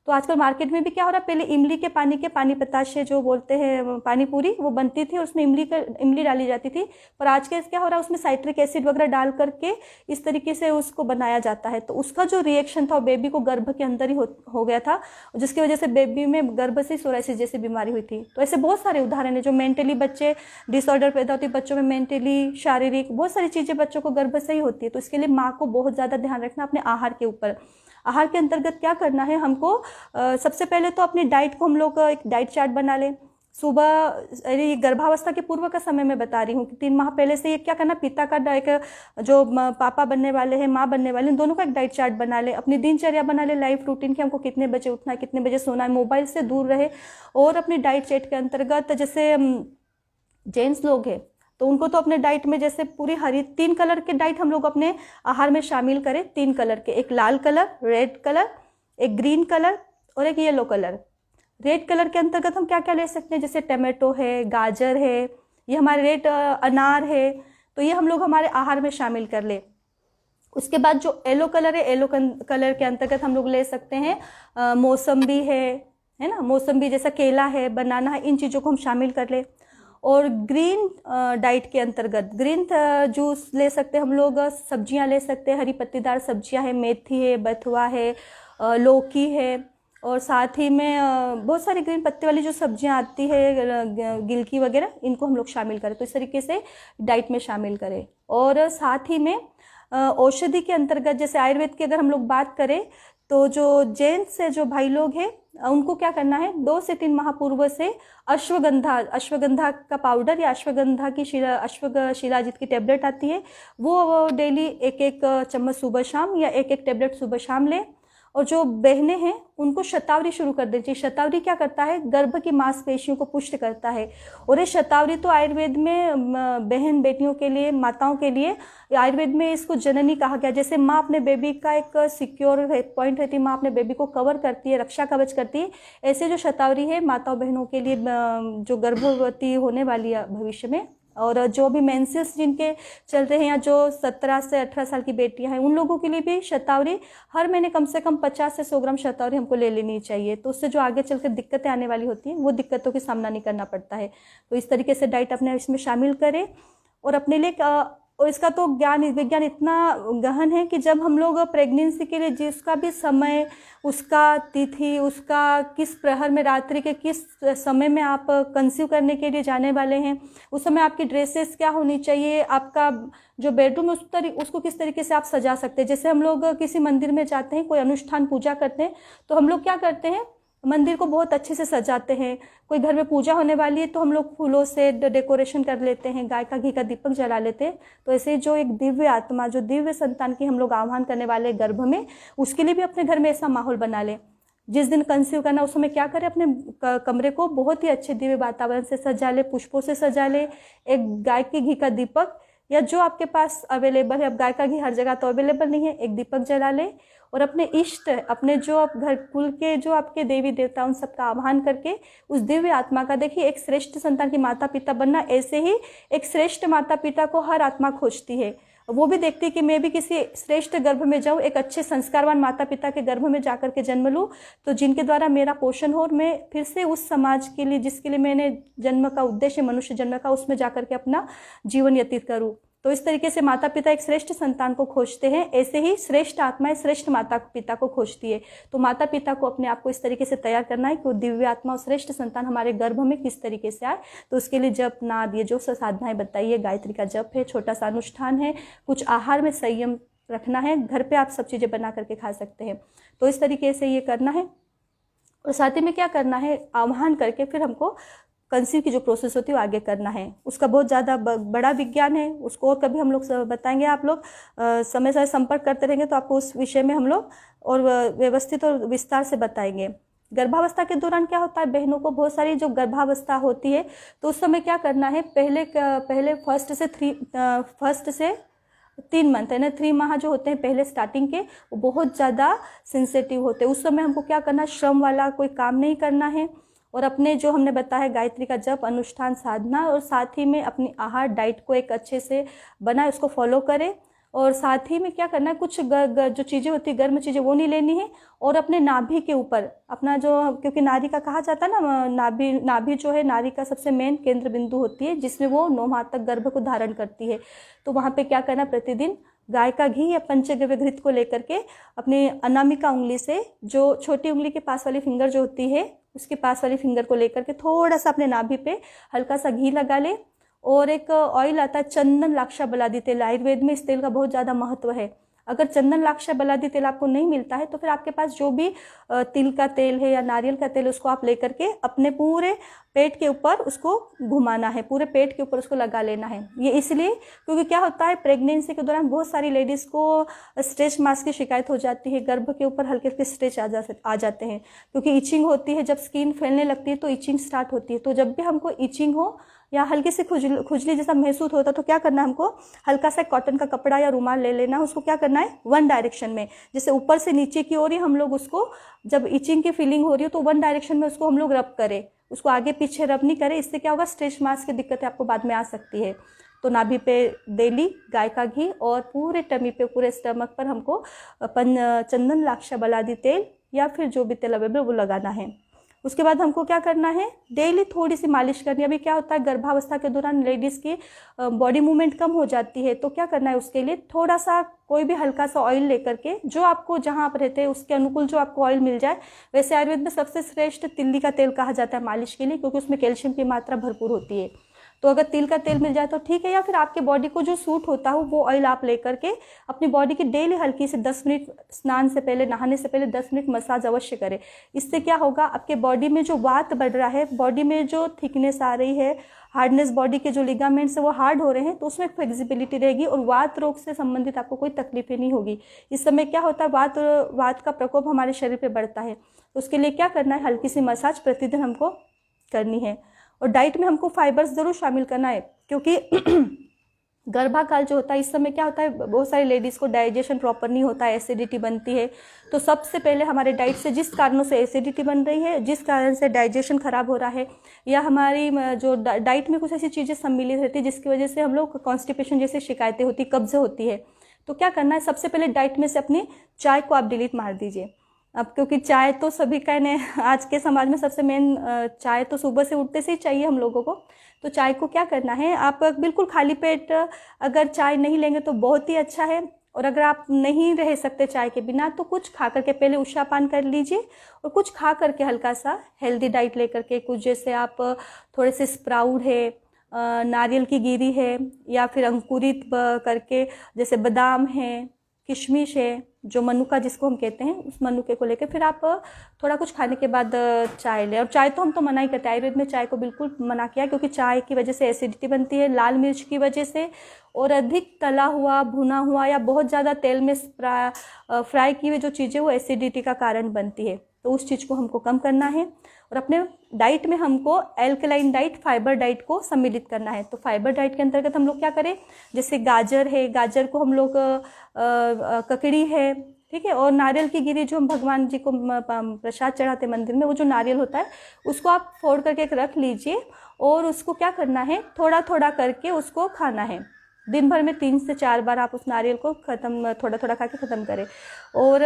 [SPEAKER 2] तो आजकल मार्केट में भी क्या हो रहा है, पहले इमली के पानी पताशे जो बोलते हैं पानी पूरी, वो बनती थी और उसमें इमली डाली जाती थी, पर आज के क्या हो रहा है उसमें साइट्रिक एसिड वगैरह डाल करके इस तरीके से उसको बनाया जाता है। तो उसका जो रिएक्शन था वो बेबी को गर्भ के अंदर ही हो गया था, जिसकी वजह से बेबी में गर्भ से सोराइसिस जैसी बीमारी हुई थी। तो ऐसे बहुत सारे उदाहरण है जो मेंटली बच्चे डिसऑर्डर पैदा होती है बच्चों में, मेंटली शारीरिक बहुत सारी चीज़ें बच्चों को गर्भ से ही होती है। तो इसके लिए माँ को बहुत ज़्यादा ध्यान रखना अपने आहार के ऊपर। आहार के अंतर्गत क्या करना है हमको, सबसे पहले तो अपनी डाइट को हम लोग एक डाइट चार्ट बना लें। सुबह ये गर्भावस्था के पूर्व का समय मैं बता रही हूँ कि 3 माह पहले से ये क्या करना, पिता का एक जो पापा बनने वाले हैं, माँ बनने वाले हैं, दोनों का एक डाइट चार्ट बना ले, अपनी दिनचर्या बना ले, लाइफ रूटीन की हमको कितने बजे उठना है, कितने बजे सोना है, मोबाइल से दूर रहे। और अपनी डाइट चार्ट के अंतर्गत जैसे जेंट्स लोग हैं तो उनको तो अपने डाइट में जैसे पूरी हरी 3 कलर के डाइट हम लोग अपने आहार में शामिल करें, 3 कलर के, एक लाल कलर, रेड कलर, एक ग्रीन कलर और एक येलो कलर। रेड कलर के अंतर्गत हम क्या क्या ले सकते हैं, जैसे टमाटो है, गाजर है, ये हमारे रेड अनार है, तो ये हम लोग हमारे आहार में शामिल कर ले। उसके बाद जो येलो कलर है, येलो कलर के अंतर्गत हम लोग ले सकते हैं मौसम्बी है ना, मौसम्बी जैसा केला है, बनाना है, इन चीज़ों को हम शामिल कर ले। और ग्रीन डाइट के अंतर्गत ग्रीन जूस ले सकते हैं हम लोग, सब्जियां ले सकते हैं, हरी पत्तीदार सब्जियां हैं, मेथी है, बथुआ है, लौकी है, और साथ ही में बहुत सारी ग्रीन पत्ते वाली जो सब्जियां आती है, गिलकी वगैरह, इनको हम लोग शामिल करें। तो इस तरीके से डाइट में शामिल करें। और साथ ही में औषधि के अंतर्गत जैसे आयुर्वेद की अगर हम लोग बात करें तो जो जेंट्स से जो भाई लोग हैं उनको क्या करना है, 2 से 3 माह पूर्व से अश्वगंधा का पाउडर या अश्वगंधा की शिलाजीत की टेबलेट आती है, वो डेली 1-1 चम्मच सुबह शाम या 1-1 टेबलेट सुबह शाम ले। और जो बहनें हैं उनको शतावरी शुरू कर देनी चाहिए। शतावरी क्या करता है, गर्भ की मांसपेशियों को पुष्ट करता है। और ये शतावरी तो आयुर्वेद में बहन बेटियों के लिए, माताओं के लिए, आयुर्वेद में इसको जननी कहा गया। जैसे माँ अपने बेबी का एक सिक्योर पॉइंट रहती है, माँ अपने बेबी को कवर करती है, रक्षा कवच करती है, ऐसे जो शतावरी है माताओं बहनों के लिए जो गर्भवती होने वाली है भविष्य में, और जो भी मेंसेस जिनके चल रहे हैं या जो 17 से 18 साल की बेटियां हैं, उन लोगों के लिए भी शतावरी हर महीने कम से कम 50 से 100 ग्राम शतावरी हमको ले लेनी चाहिए। तो उससे जो आगे चलकर दिक्कतें आने वाली होती हैं वो दिक्कतों का सामना नहीं करना पड़ता है। तो इस तरीके से डाइट अपने इसमें शामिल करें। और अपने लिए और इसका तो विज्ञान इतना गहन है कि जब हम लोग प्रेगनेंसी के लिए जिसका भी समय, उसका तिथि, उसका किस प्रहर में, रात्रि के किस समय में आप कंसीव करने के लिए जाने वाले हैं, उस समय आपकी ड्रेसेस क्या होनी चाहिए, आपका जो बेडरूम है उसको किस तरीके से आप सजा सकते हैं। जैसे हम लोग किसी मंदिर में जाते हैं, कोई अनुष्ठान पूजा करते हैं, तो हम लोग क्या करते हैं, मंदिर को बहुत अच्छे से सजाते हैं। कोई घर में पूजा होने वाली है तो हम लोग फूलों से डेकोरेशन कर लेते हैं, गाय का घी का दीपक जला लेते हैं। तो ऐसे जो एक दिव्य आत्मा, जो दिव्य संतान की हम लोग आह्वान करने वाले गर्भ में, उसके लिए भी अपने घर में ऐसा माहौल बना ले। जिस दिन कंसीव करना उस समय क्या करें, अपने कमरे को बहुत ही अच्छे दिव्य वातावरण से सजा ले, पुष्पों से सजा ले, एक गाय के घी का दीपक या जो आपके पास अवेलेबल है, अब गाय का घी हर जगह तो अवेलेबल नहीं है, एक दीपक जला ले और अपने इष्ट, अपने जो आप घर कुल के जो आपके देवी देवता, उन सबका आह्वान करके उस दिव्य आत्मा का, देखिए एक श्रेष्ठ संतान की माता पिता बनना, ऐसे ही एक श्रेष्ठ माता पिता को हर आत्मा खोजती है। वो भी देखती है कि मैं भी किसी श्रेष्ठ गर्भ में जाऊं, एक अच्छे संस्कारवान माता पिता के गर्भ में जाकर के जन्म लूं, तो जिनके द्वारा मेरा पोषण हो और मैं फिर से उस समाज के लिए जिसके लिए मैंने जन्म का उद्देश्य मनुष्य जन्म का, उसमें जाकर के अपना जीवन व्यतीत करूं। तो इस तरीके से माता पिता एक श्रेष्ठ संतान को खोजते हैं, ऐसे ही श्रेष्ठ आत्माएं श्रेष्ठ माता पिता को खोजती है। तो माता पिता को अपने आप को इस तरीके से तैयार करना है कि वो दिव्य आत्मा और श्रेष्ठ संतान हमारे गर्भ में किस तरीके से आए। तो उसके लिए जप नाद, ये जो साधनाएं बताई है, गायत्री का जप है, छोटा सा अनुष्ठान है, कुछ आहार में संयम रखना है, घर पे आप सब चीज़ें बना करके खा सकते हैं। तो इस तरीके से ये करना है। और साथ ही में क्या करना है, आह्वान करके फिर हमको कंसीव की जो प्रोसेस होती है वो आगे करना है। उसका बहुत ज़्यादा बड़ा विज्ञान है, उसको और कभी हम लोग बताएंगे। आप लोग समय समय संपर्क करते रहेंगे तो आपको उस विषय में हम लोग और व्यवस्थित और विस्तार से बताएंगे। गर्भावस्था के दौरान क्या होता है, बहनों को बहुत सारी जो गर्भावस्था होती है तो उस समय क्या करना है, पहले फर्स्ट से 3 मंथ है ना, 3 माह जो होते हैं पहले स्टार्टिंग के, वो बहुत ज़्यादा सेंसिटिव होते हैं। उस समय हमको क्या करना है, श्रम वाला कोई काम नहीं करना है और अपने जो हमने बताया गायत्री का जप, अनुष्ठान, साधना, और साथ ही में अपनी आहार डाइट को एक अच्छे से बनाए, उसको फॉलो करें। और साथ ही में क्या करना है, कुछ जो चीज़ें होती है गर्म चीज़ें वो नहीं लेनी है। और अपने नाभि के ऊपर अपना जो, क्योंकि नारी का कहा जाता है ना, नाभि जो है नारी का सबसे मेन केंद्र बिंदु होती है जिसमें वो 9 माह तक गर्भ को धारण करती है। तो वहाँ पे क्या करना, प्रतिदिन गाय का घी या पंचगव्य घृत को लेकर के अपनी अनामिका उंगली से, जो छोटी उंगली के पास वाली फिंगर जो होती है उसके पास वाली फिंगर को लेकर के थोड़ा सा अपने नाभि पे हल्का सा घी लगा ले। और एक ऑयल आता है चंदन लाक्षा बलादी तेल, आयुर्वेद में इस तेल का बहुत ज़्यादा महत्व है। अगर चंदन लाक्षा बलादी तेल आपको नहीं मिलता है तो फिर आपके पास जो भी तिल का तेल है या नारियल का तेल, उसको आप लेकर के अपने पूरे पेट के ऊपर उसको घुमाना है, पूरे पेट के ऊपर उसको लगा लेना है। ये इसलिए क्योंकि क्या होता है, प्रेगनेंसी के दौरान बहुत सारी लेडीज़ को स्ट्रेच मार्क्स की शिकायत हो जाती है, गर्भ के ऊपर हल्के हल्के स्ट्रेच आ जाते हैं, क्योंकि इचिंग होती है, जब स्किन फैलने लगती है तो इचिंग स्टार्ट होती है। तो जब भी हमको इचिंग हो या हल्की सी खुजली जैसा महसूस होता तो क्या करना है, हमको हल्का सा कॉटन का कपड़ा या रुमाल ले लेना है, उसको क्या करना है, 1 डायरेक्शन में, जैसे ऊपर से नीचे की ओर ही हम लोग उसको, जब इचिंग की फीलिंग हो रही हो तो 1 डायरेक्शन में उसको हम लोग रब करें, उसको आगे पीछे रब नहीं करें। इससे क्या होगा, स्ट्रेच मार्क्स की दिक्कतें आपको बाद में आ सकती है। तो नाभि पे डेली गाय का घी और पूरे टमी पे, पूरे स्टमक पर हमको चंदन लाक्षा बलादी तेल या फिर जो भी तेल अवेलेबल वो लगाना है। उसके बाद हमको क्या करना है, डेली थोड़ी सी मालिश करनी है। अभी क्या होता है, गर्भावस्था के दौरान लेडीज़ की बॉडी मूवमेंट कम हो जाती है, तो क्या करना है, उसके लिए थोड़ा सा कोई भी हल्का सा ऑयल लेकर के, जो आपको जहाँ आप रहते हैं उसके अनुकूल जो आपको ऑयल मिल जाए। वैसे आयुर्वेद में सबसे श्रेष्ठ तिल्ली का तेल कहा जाता है मालिश के लिए, क्योंकि उसमें कैल्शियम की मात्रा भरपूर होती है। तो अगर तिल का तेल मिल जाए तो ठीक है, या फिर आपके बॉडी को जो सूट होता हो वो ऑयल आप लेकर के अपनी बॉडी की डेली हल्की से 10 मिनट, स्नान से पहले, नहाने से पहले 10 मिनट मसाज अवश्य करें। इससे क्या होगा, आपके बॉडी में जो वात बढ़ रहा है, बॉडी में जो थिकनेस आ रही है, हार्डनेस, बॉडी के जो लिगामेंट्स है वो हार्ड हो रहे हैं, तो उसमें फ्लेक्सिबिलिटी रहेगी और वात रोग से संबंधित आपको कोई तकलीफें नहीं होगी। इस समय क्या होता है, वात का प्रकोप हमारे शरीर पे बढ़ता है, तो उसके लिए क्या करना है, हल्की सी मसाज प्रतिदिन हमको करनी है। और डाइट में हमको फाइबर्स ज़रूर शामिल करना है, क्योंकि गर्भाकाल जो होता है, इस समय क्या होता है, बहुत सारी लेडीज़ को डाइजेशन प्रॉपर नहीं होता है, एसिडिटी बनती है। तो सबसे पहले हमारे डाइट से, जिस कारणों से एसिडिटी बन रही है, जिस कारण से डाइजेशन खराब हो रहा है, या हमारी जो डाइट में कुछ ऐसी चीज़ें सम्मिलित रहती है जिसकी वजह से हम लोग कॉन्स्टिपेशन जैसी शिकायतें होती, कब्ज़ होती है, तो क्या करना है, सबसे पहले डाइट में से अपनी चाय को आप डिलीट मार दीजिए। अब क्योंकि चाय तो सभी का ने आज के समाज में सबसे मेन, चाय तो सुबह से उठते से ही चाहिए हम लोगों को। तो चाय को क्या करना है, आप बिल्कुल खाली पेट अगर चाय नहीं लेंगे तो बहुत ही अच्छा है, और अगर आप नहीं रह सकते चाय के बिना तो कुछ खा करके पहले उषापान कर लीजिए, और कुछ खा करके हल्का सा हेल्दी डाइट लेकर के, कुछ जैसे आप थोड़े से स्प्राउट है, नारियल की गिरी है, या फिर अंकुरित करके जैसे बादाम है, किशमिश है, जो मनुका जिसको हम कहते हैं, उस मनुके को लेकर फिर आप थोड़ा कुछ खाने के बाद चाय लें। और चाय तो हम तो मना ही करते हैं, आयुर्वेद में चाय को बिल्कुल मना किया, क्योंकि चाय की वजह से एसिडिटी बनती है, लाल मिर्च की वजह से, और अधिक तला हुआ, भुना हुआ या बहुत ज़्यादा तेल में फ्राई की हुई जो चीज़ें वो एसिडिटी का कारण बनती है। तो उस चीज़ को हमको कम करना है, और अपने डाइट में हमको एल्कलाइन डाइट, फाइबर डाइट को सम्मिलित करना है। तो फाइबर डाइट के अंतर्गत हम लोग क्या करें, जैसे गाजर है, गाजर को हम लोग ककड़ी है, ठीक है, और नारियल की गिरी जो हम भगवान जी को प्रसाद चढ़ाते मंदिर में, वो जो नारियल होता है उसको आप फोड़ करके रख लीजिए, और उसको क्या करना है, थोड़ा थोड़ा करके उसको खाना है। दिन भर में 3 से 4 बार आप उस नारियल को थोड़ा थोड़ा खा के ख़त्म करें। और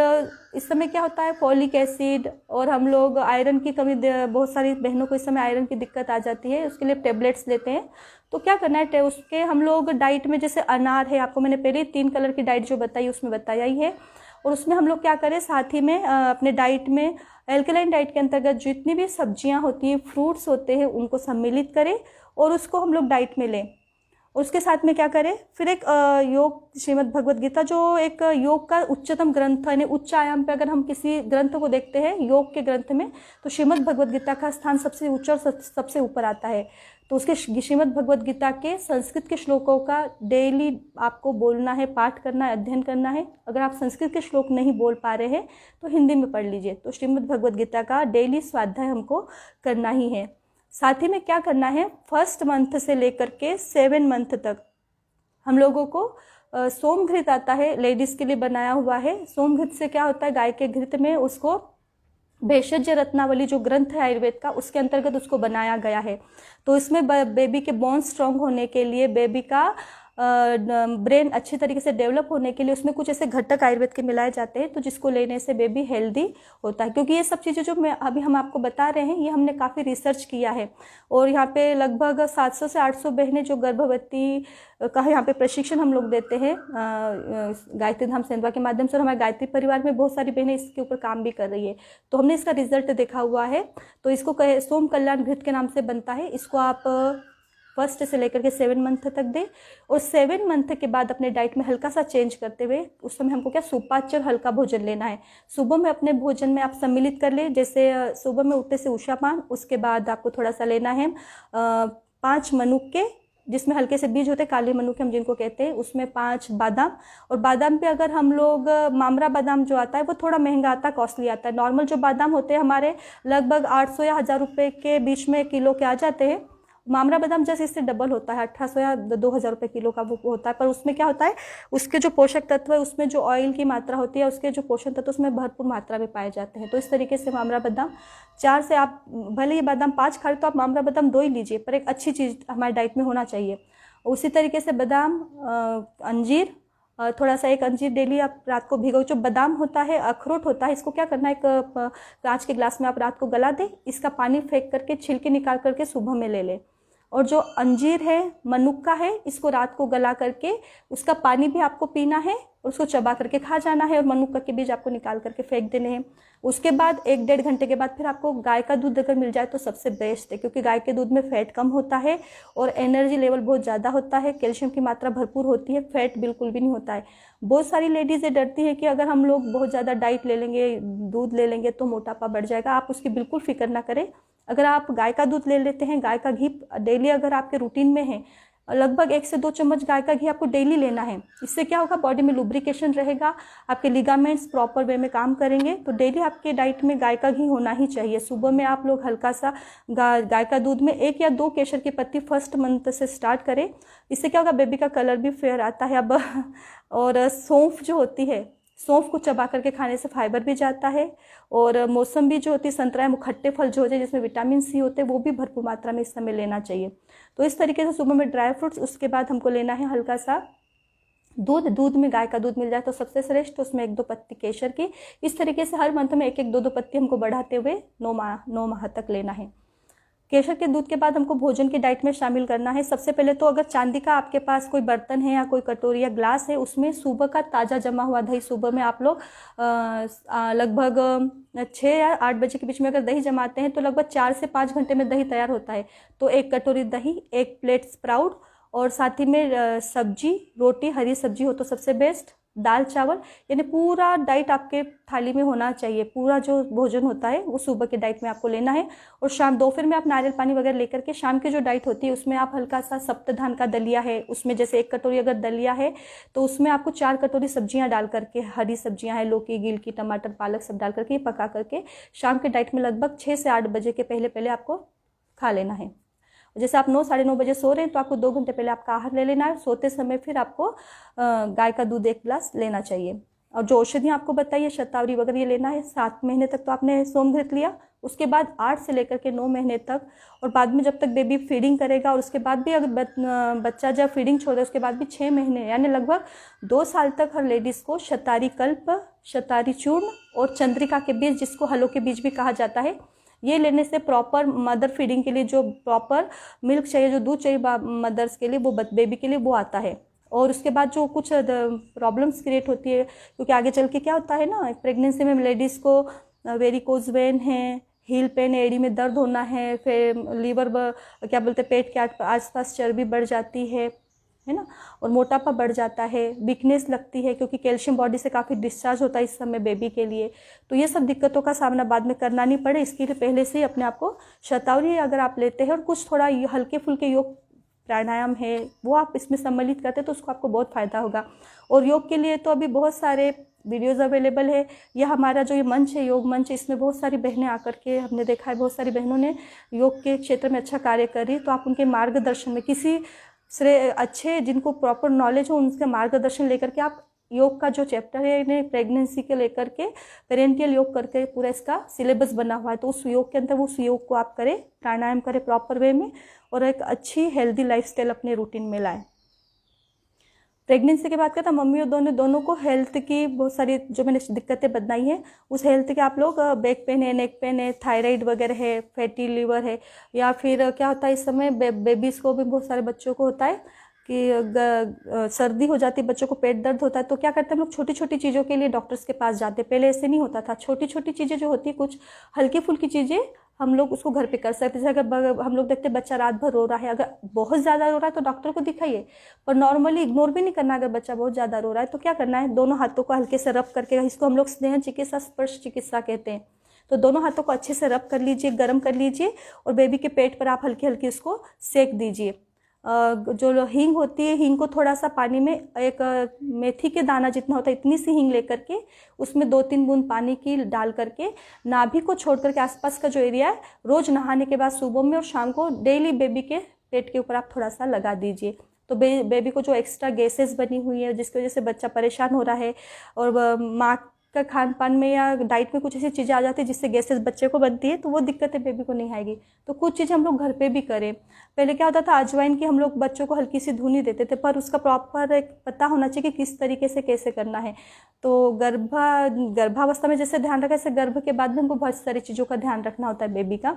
[SPEAKER 2] इस समय क्या होता है, फॉलिक एसिड और हम लोग आयरन की कमी, बहुत सारी बहनों को इस समय आयरन की दिक्कत आ जाती है, उसके लिए टेबलेट्स लेते हैं। तो क्या करना है, उसके हम लोग डाइट में, जैसे अनार है, आपको मैंने पहले 3 कलर की डाइट जो बताई उसमें बताया ही है। और उसमें हम लोग क्या करें, साथ ही में अपने डाइट में एल्कलाइन डाइट के अंतर्गत जितनी भी सब्जियां होती हैं, फ्रूट्स होते हैं, उनको सम्मिलित करें और उसको हम लोग डाइट में लें। और उसके साथ में क्या करें, फिर एक योग, श्रीमद् भगवत गीता जो एक योग का उच्चतम ग्रंथ है, उच्च आयाम पे अगर हम किसी ग्रंथ को देखते हैं योग के ग्रंथ में, तो श्रीमद् भगवत गीता का स्थान सबसे ऊंचा और सबसे ऊपर आता है। तो उसके श्रीमद् भगवत गीता के संस्कृत के श्लोकों का डेली आपको बोलना है, पाठ करना है, अध्ययन करना है। अगर आप संस्कृत के श्लोक नहीं बोल पा रहे हैं तो हिंदी में पढ़ लीजिए। तो श्रीमद् भगवत गीता का डेली स्वाध्याय हमको करना ही है। साथ ही में क्या करना है, 1st मंथ से लेकर के 7 मंथ तक हम लोगों को सोमघृत आता है, लेडीज़ के लिए बनाया हुआ है। सोमघृत से क्या होता है, गाय के घृत में उसको भेषज रत्नावली जो ग्रंथ है आयुर्वेद का, उसके अंतर्गत उसको बनाया गया है। तो इसमें बेबी के बोन स्ट्रांग होने के लिए, बेबी का ब्रेन अच्छी तरीके से डेवलप होने के लिए उसमें कुछ ऐसे घटक आयुर्वेद के मिलाए जाते हैं, तो जिसको लेने से बेबी हेल्दी होता है। क्योंकि ये सब चीज़ें जो हम आपको बता रहे हैं, ये हमने काफ़ी रिसर्च किया है। और यहाँ पे लगभग 700 से 800 बहनें जो गर्भवती का यहाँ पे प्रशिक्षण हम लोग देते हैं गायत्री धाम सेंधवा के माध्यम से। और हमारे गायत्री परिवार में बहुत सारी बहनें इसके ऊपर काम भी कर रही है, तो हमने इसका रिजल्ट देखा हुआ है। तो इसको सोम कल्याण घृत के नाम से बनता है। इसको आप 1st से लेकर के 7 मंथ तक दें। और 7 मंथ के बाद अपने डाइट में हल्का सा चेंज करते हुए, उस समय हमको क्या, सुपाच्य हल्का भोजन लेना है। सुबह में अपने भोजन में आप सम्मिलित कर ले, जैसे सुबह में उठते से उषापान, उसके बाद आपको थोड़ा सा लेना है 5 मनुक्के, जिसमें हल्के से बीज होते हैं, काले मनुक्के हम जिनको कहते हैं, उसमें 5 बादाम। और बादाम पे अगर हम लोग मामरा बादाम जो आता है वो थोड़ा महंगा आता है, कॉस्टली आता है। नॉर्मल जो बादाम होते हैं हमारे लगभग 800 या 1000 रुपये के बीच में किलो के आ जाते हैं। मामरा बादाम जैसे इससे डबल होता है, 1800 या 2000 रुपये किलो का वो होता है। पर उसमें क्या होता है, उसके जो पोषक तत्व है, उसमें जो ऑयल की मात्रा होती है, उसके जो पोषक तत्व उसमें भरपूर मात्रा में पाए जाते हैं। तो इस तरीके से मामरा बादाम 4 से, आप भले ये बादाम 5 खा रहे तो आप मामरा बादाम 2 ही लीजिए, पर एक अच्छी चीज़ हमारे डाइट में होना चाहिए। उसी तरीके से बादाम, अंजीर, थोड़ा सा एक अंजीर डेली आप रात को भिगो। जो बादाम होता है, अखरोट होता है, इसको क्या करना है, एक कांच के ग्लास में आप रात को गला दें, इसका पानी फेंक करके छिलके निकाल करके सुबह में ले लें। और जो अंजीर है, मनुक्का है, इसको रात को गला करके उसका पानी भी आपको पीना है और उसको चबा करके खा जाना है। और मनुक्का के बीज आपको निकाल करके फेंक देने हैं। उसके बाद 1-1.5 घंटे के बाद फिर आपको गाय का दूध अगर मिल जाए तो सबसे बेस्ट है, क्योंकि गाय के दूध में फैट कम होता है और एनर्जी लेवल बहुत ज़्यादा होता है, कैल्शियम की मात्रा भरपूर होती है, फैट बिल्कुल भी नहीं होता है। बहुत सारी लेडीज़ ये डरती है कि अगर हम लोग बहुत ज़्यादा डाइट ले लेंगे, दूध ले लेंगे तो मोटापा बढ़ जाएगा। आप उसकी बिल्कुल फिक्र ना करें। अगर आप गाय का दूध ले लेते हैं, गाय का घी डेली अगर आपके रूटीन में है, लगभग 1 से 2 चम्मच गाय का घी आपको डेली लेना है। इससे क्या होगा, बॉडी में लुब्रिकेशन रहेगा, आपके लिगामेंट्स प्रॉपर वे में काम करेंगे। तो डेली आपके डाइट में गाय का घी होना ही चाहिए। सुबह में आप लोग हल्का सा गाय का दूध में 1 या 2 केसर की पत्ती 1st मंथ से स्टार्ट करें। इससे क्या होगा, बेबी का कलर भी फेयर आता है अब। और सौंफ जो होती है, सौंफ को चबा करके खाने से फाइबर भी जाता है। और मौसम्बी जो होती है, संतरा है, खट्टे फल जो होते हैं जिसमें विटामिन सी होते हैं, वो भी भरपूर मात्रा में इस समय लेना चाहिए। तो इस तरीके से सुबह में ड्राई फ्रूट्स, उसके बाद हमको लेना है हल्का सा दूध में गाय का दूध मिल जाए तो सबसे श्रेष्ठ, तो उसमें 1-2 पत्ती केसर की। इस तरीके से हर मंथ में 1-1, 2-2 पत्ती हमको बढ़ाते हुए 9 माह तक लेना है। केसर के दूध के बाद हमको भोजन की डाइट में शामिल करना है। सबसे पहले तो अगर चांदी का आपके पास कोई बर्तन है या कोई कटोरी या ग्लास है, उसमें सुबह का ताज़ा जमा हुआ दही, सुबह में आप लोग लगभग 6 या 8 बजे के बीच में अगर दही जमाते हैं तो लगभग 4 से 5 घंटे में दही तैयार होता है। तो 1 कटोरी दही, 1 प्लेट स्प्राउट, और साथ ही में सब्जी, रोटी, हरी सब्जी हो तो सबसे बेस्ट, दाल चावल, यानी पूरा डाइट आपके थाली में होना चाहिए। पूरा जो भोजन होता है वो सुबह के डाइट में आपको लेना है। और शाम दोपहर में आप नारियल पानी वगैरह लेकर के शाम की जो डाइट होती है उसमें आप हल्का सा सप्तधान का दलिया है, उसमें जैसे 1 कटोरी अगर दलिया है तो उसमें आपको 4 कटोरी सब्जियां डाल करके, हरी सब्जियां हैं, लौकी, गिलकी, टमाटर, पालक सब डाल करके पका करके शाम के डाइट में लगभग 6 से 8 बजे के पहले पहले आपको खा लेना है। जैसे आप 9, साढ़े 9 बजे सो रहे हैं तो आपको 2 घंटे पहले आपका आहार ले लेना है। सोते समय फिर आपको गाय का दूध 1 गिलास लेना चाहिए। और जो औषधियाँ आपको बताई है शतावरी वगैरह ये लेना है। 7 महीने तक तो आपने सोमघृत लिया, उसके बाद 8 से लेकर के 9 महीने तक, और बाद में जब तक बेबी फीडिंग करेगा और उसके बाद भी अगर बच्चा जब फीडिंग छोड़ दे उसके बाद भी 6 महीने यानी लगभग 2 साल तक हर लेडीज़ को शतारी कल्प, शतारी चूर्ण और चंद्रिका के बीज, जिसको हलो के बीज भी कहा जाता है, ये लेने से प्रॉपर मदर फीडिंग के लिए जो प्रॉपर मिल्क चाहिए, जो दूध चाहिए मदर्स के लिए, वो बेबी के लिए वो आता है। और उसके बाद जो कुछ प्रॉब्लम्स क्रिएट होती है, क्योंकि आगे चल के क्या होता है ना, प्रेगनेंसी में लेडीज़ को वेरिकोज वेन है, हील पेन, एड़ी में दर्द होना है, फिर लीवर क्या बोलते हैं, पेट के आसपास चर्बी बढ़ जाती है ना, और मोटापा बढ़ जाता है, वीकनेस लगती है, क्योंकि कैल्शियम बॉडी से काफ़ी डिस्चार्ज होता है इस समय बेबी के लिए। तो ये सब दिक्कतों का सामना बाद में करना नहीं पड़े, इसके लिए पहले से ही अपने आप को शतावरी अगर आप लेते हैं और कुछ थोड़ा हल्के फुल्के योग प्राणायाम है वो आप इसमें सम्मिलित करते हैं तो उसको आपको बहुत फ़ायदा होगा। और योग के लिए तो अभी बहुत सारे वीडियोज़ अवेलेबल है। यह हमारा जो ये मंच है, योग मंच, इसमें बहुत सारी बहनें आकर के हमने देखा है, बहुत सारी बहनों ने योग के क्षेत्र में अच्छा कार्य करी। तो आप उनके मार्गदर्शन में किसी श्रेय अच्छे जिनको प्रॉपर नॉलेज हो उनके मार्गदर्शन लेकर के आप योग का जो चैप्टर है इन्हें प्रेगनेंसी के लेकर के पेरेंटियल योग करके पूरा इसका सिलेबस बना हुआ है, तो उस योग के अंदर उस योग को आप करें, प्राणायाम करें प्रॉपर वे में और एक अच्छी हेल्दी लाइफस्टाइल अपने रूटीन में लाएं। प्रेगनेंसी की बात करें तो मम्मी और दोनों को हेल्थ की बहुत सारी जो मैंने दिक्कतें बताई हैं, उस हेल्थ के आप लोग बैक पेन है, नेक पेन है, थायराइड वगैरह है, फैटी लीवर है, या फिर क्या होता है इस समय बेबीज़ को भी बहुत सारे बच्चों को होता है कि सर्दी हो जाती है, बच्चों को पेट दर्द होता है, तो क्या करते हैं हम लोग छोटी छोटी चीज़ों के लिए डॉक्टर्स के पास जाते हैं। पहले ऐसे नहीं होता था, छोटी छोटी चीज़ें जो होती है, कुछ हल्की फुल्की चीज़ें हम लोग उसको घर पे कर सकते हैं। अगर हम लोग देखते हैं बच्चा रात भर रो रहा है, अगर बहुत ज़्यादा रो रहा है तो डॉक्टर को दिखाइए, पर नॉर्मली इग्नोर भी नहीं करना। अगर बच्चा बहुत ज़्यादा रो रहा है तो क्या करना है, दोनों हाथों को हल्के से रब करके, इसको हम लोग स्नेह चिकित्सा, स्पर्श चिकित्सा कहते हैं, तो दोनों हाथों को अच्छे से रब कर लीजिए, गर्म कर लीजिए और बेबी के पेट पर आप हल्की हल्की उसको सेक दीजिए। जो हींग होती है, हींग को थोड़ा सा पानी में, एक मेथी के दाना जितना होता है इतनी सी हींग लेकर के उसमें 2-3 बूंद पानी की डाल करके नाभि को छोड़ करके आसपास का जो एरिया है, रोज नहाने के बाद सुबह में और शाम को डेली बेबी के पेट के ऊपर आप थोड़ा सा लगा दीजिए। तो बेबी को जो एक्स्ट्रा गैसेस बनी हुई है जिसकी वजह से बच्चा परेशान हो रहा है, और माँ का खान पान में या डाइट में कुछ ऐसी चीज़ें आ जाती है जिससे गैसेस बच्चे को बनती है, तो वो दिक्कतें बेबी को नहीं आएगी। तो कुछ चीज़ें हम लोग घर पे भी करें। पहले क्या होता था, अजवाइन की हम लोग बच्चों को हल्की सी धुनी देते थे, पर उसका प्रॉपर एक पता होना चाहिए कि किस तरीके से कैसे करना है। तो गर्भावस्था में जैसे ध्यान रखा, ऐसे गर्भ के बाद भी हमको बहुत सारी चीज़ों का ध्यान रखना होता है बेबी का।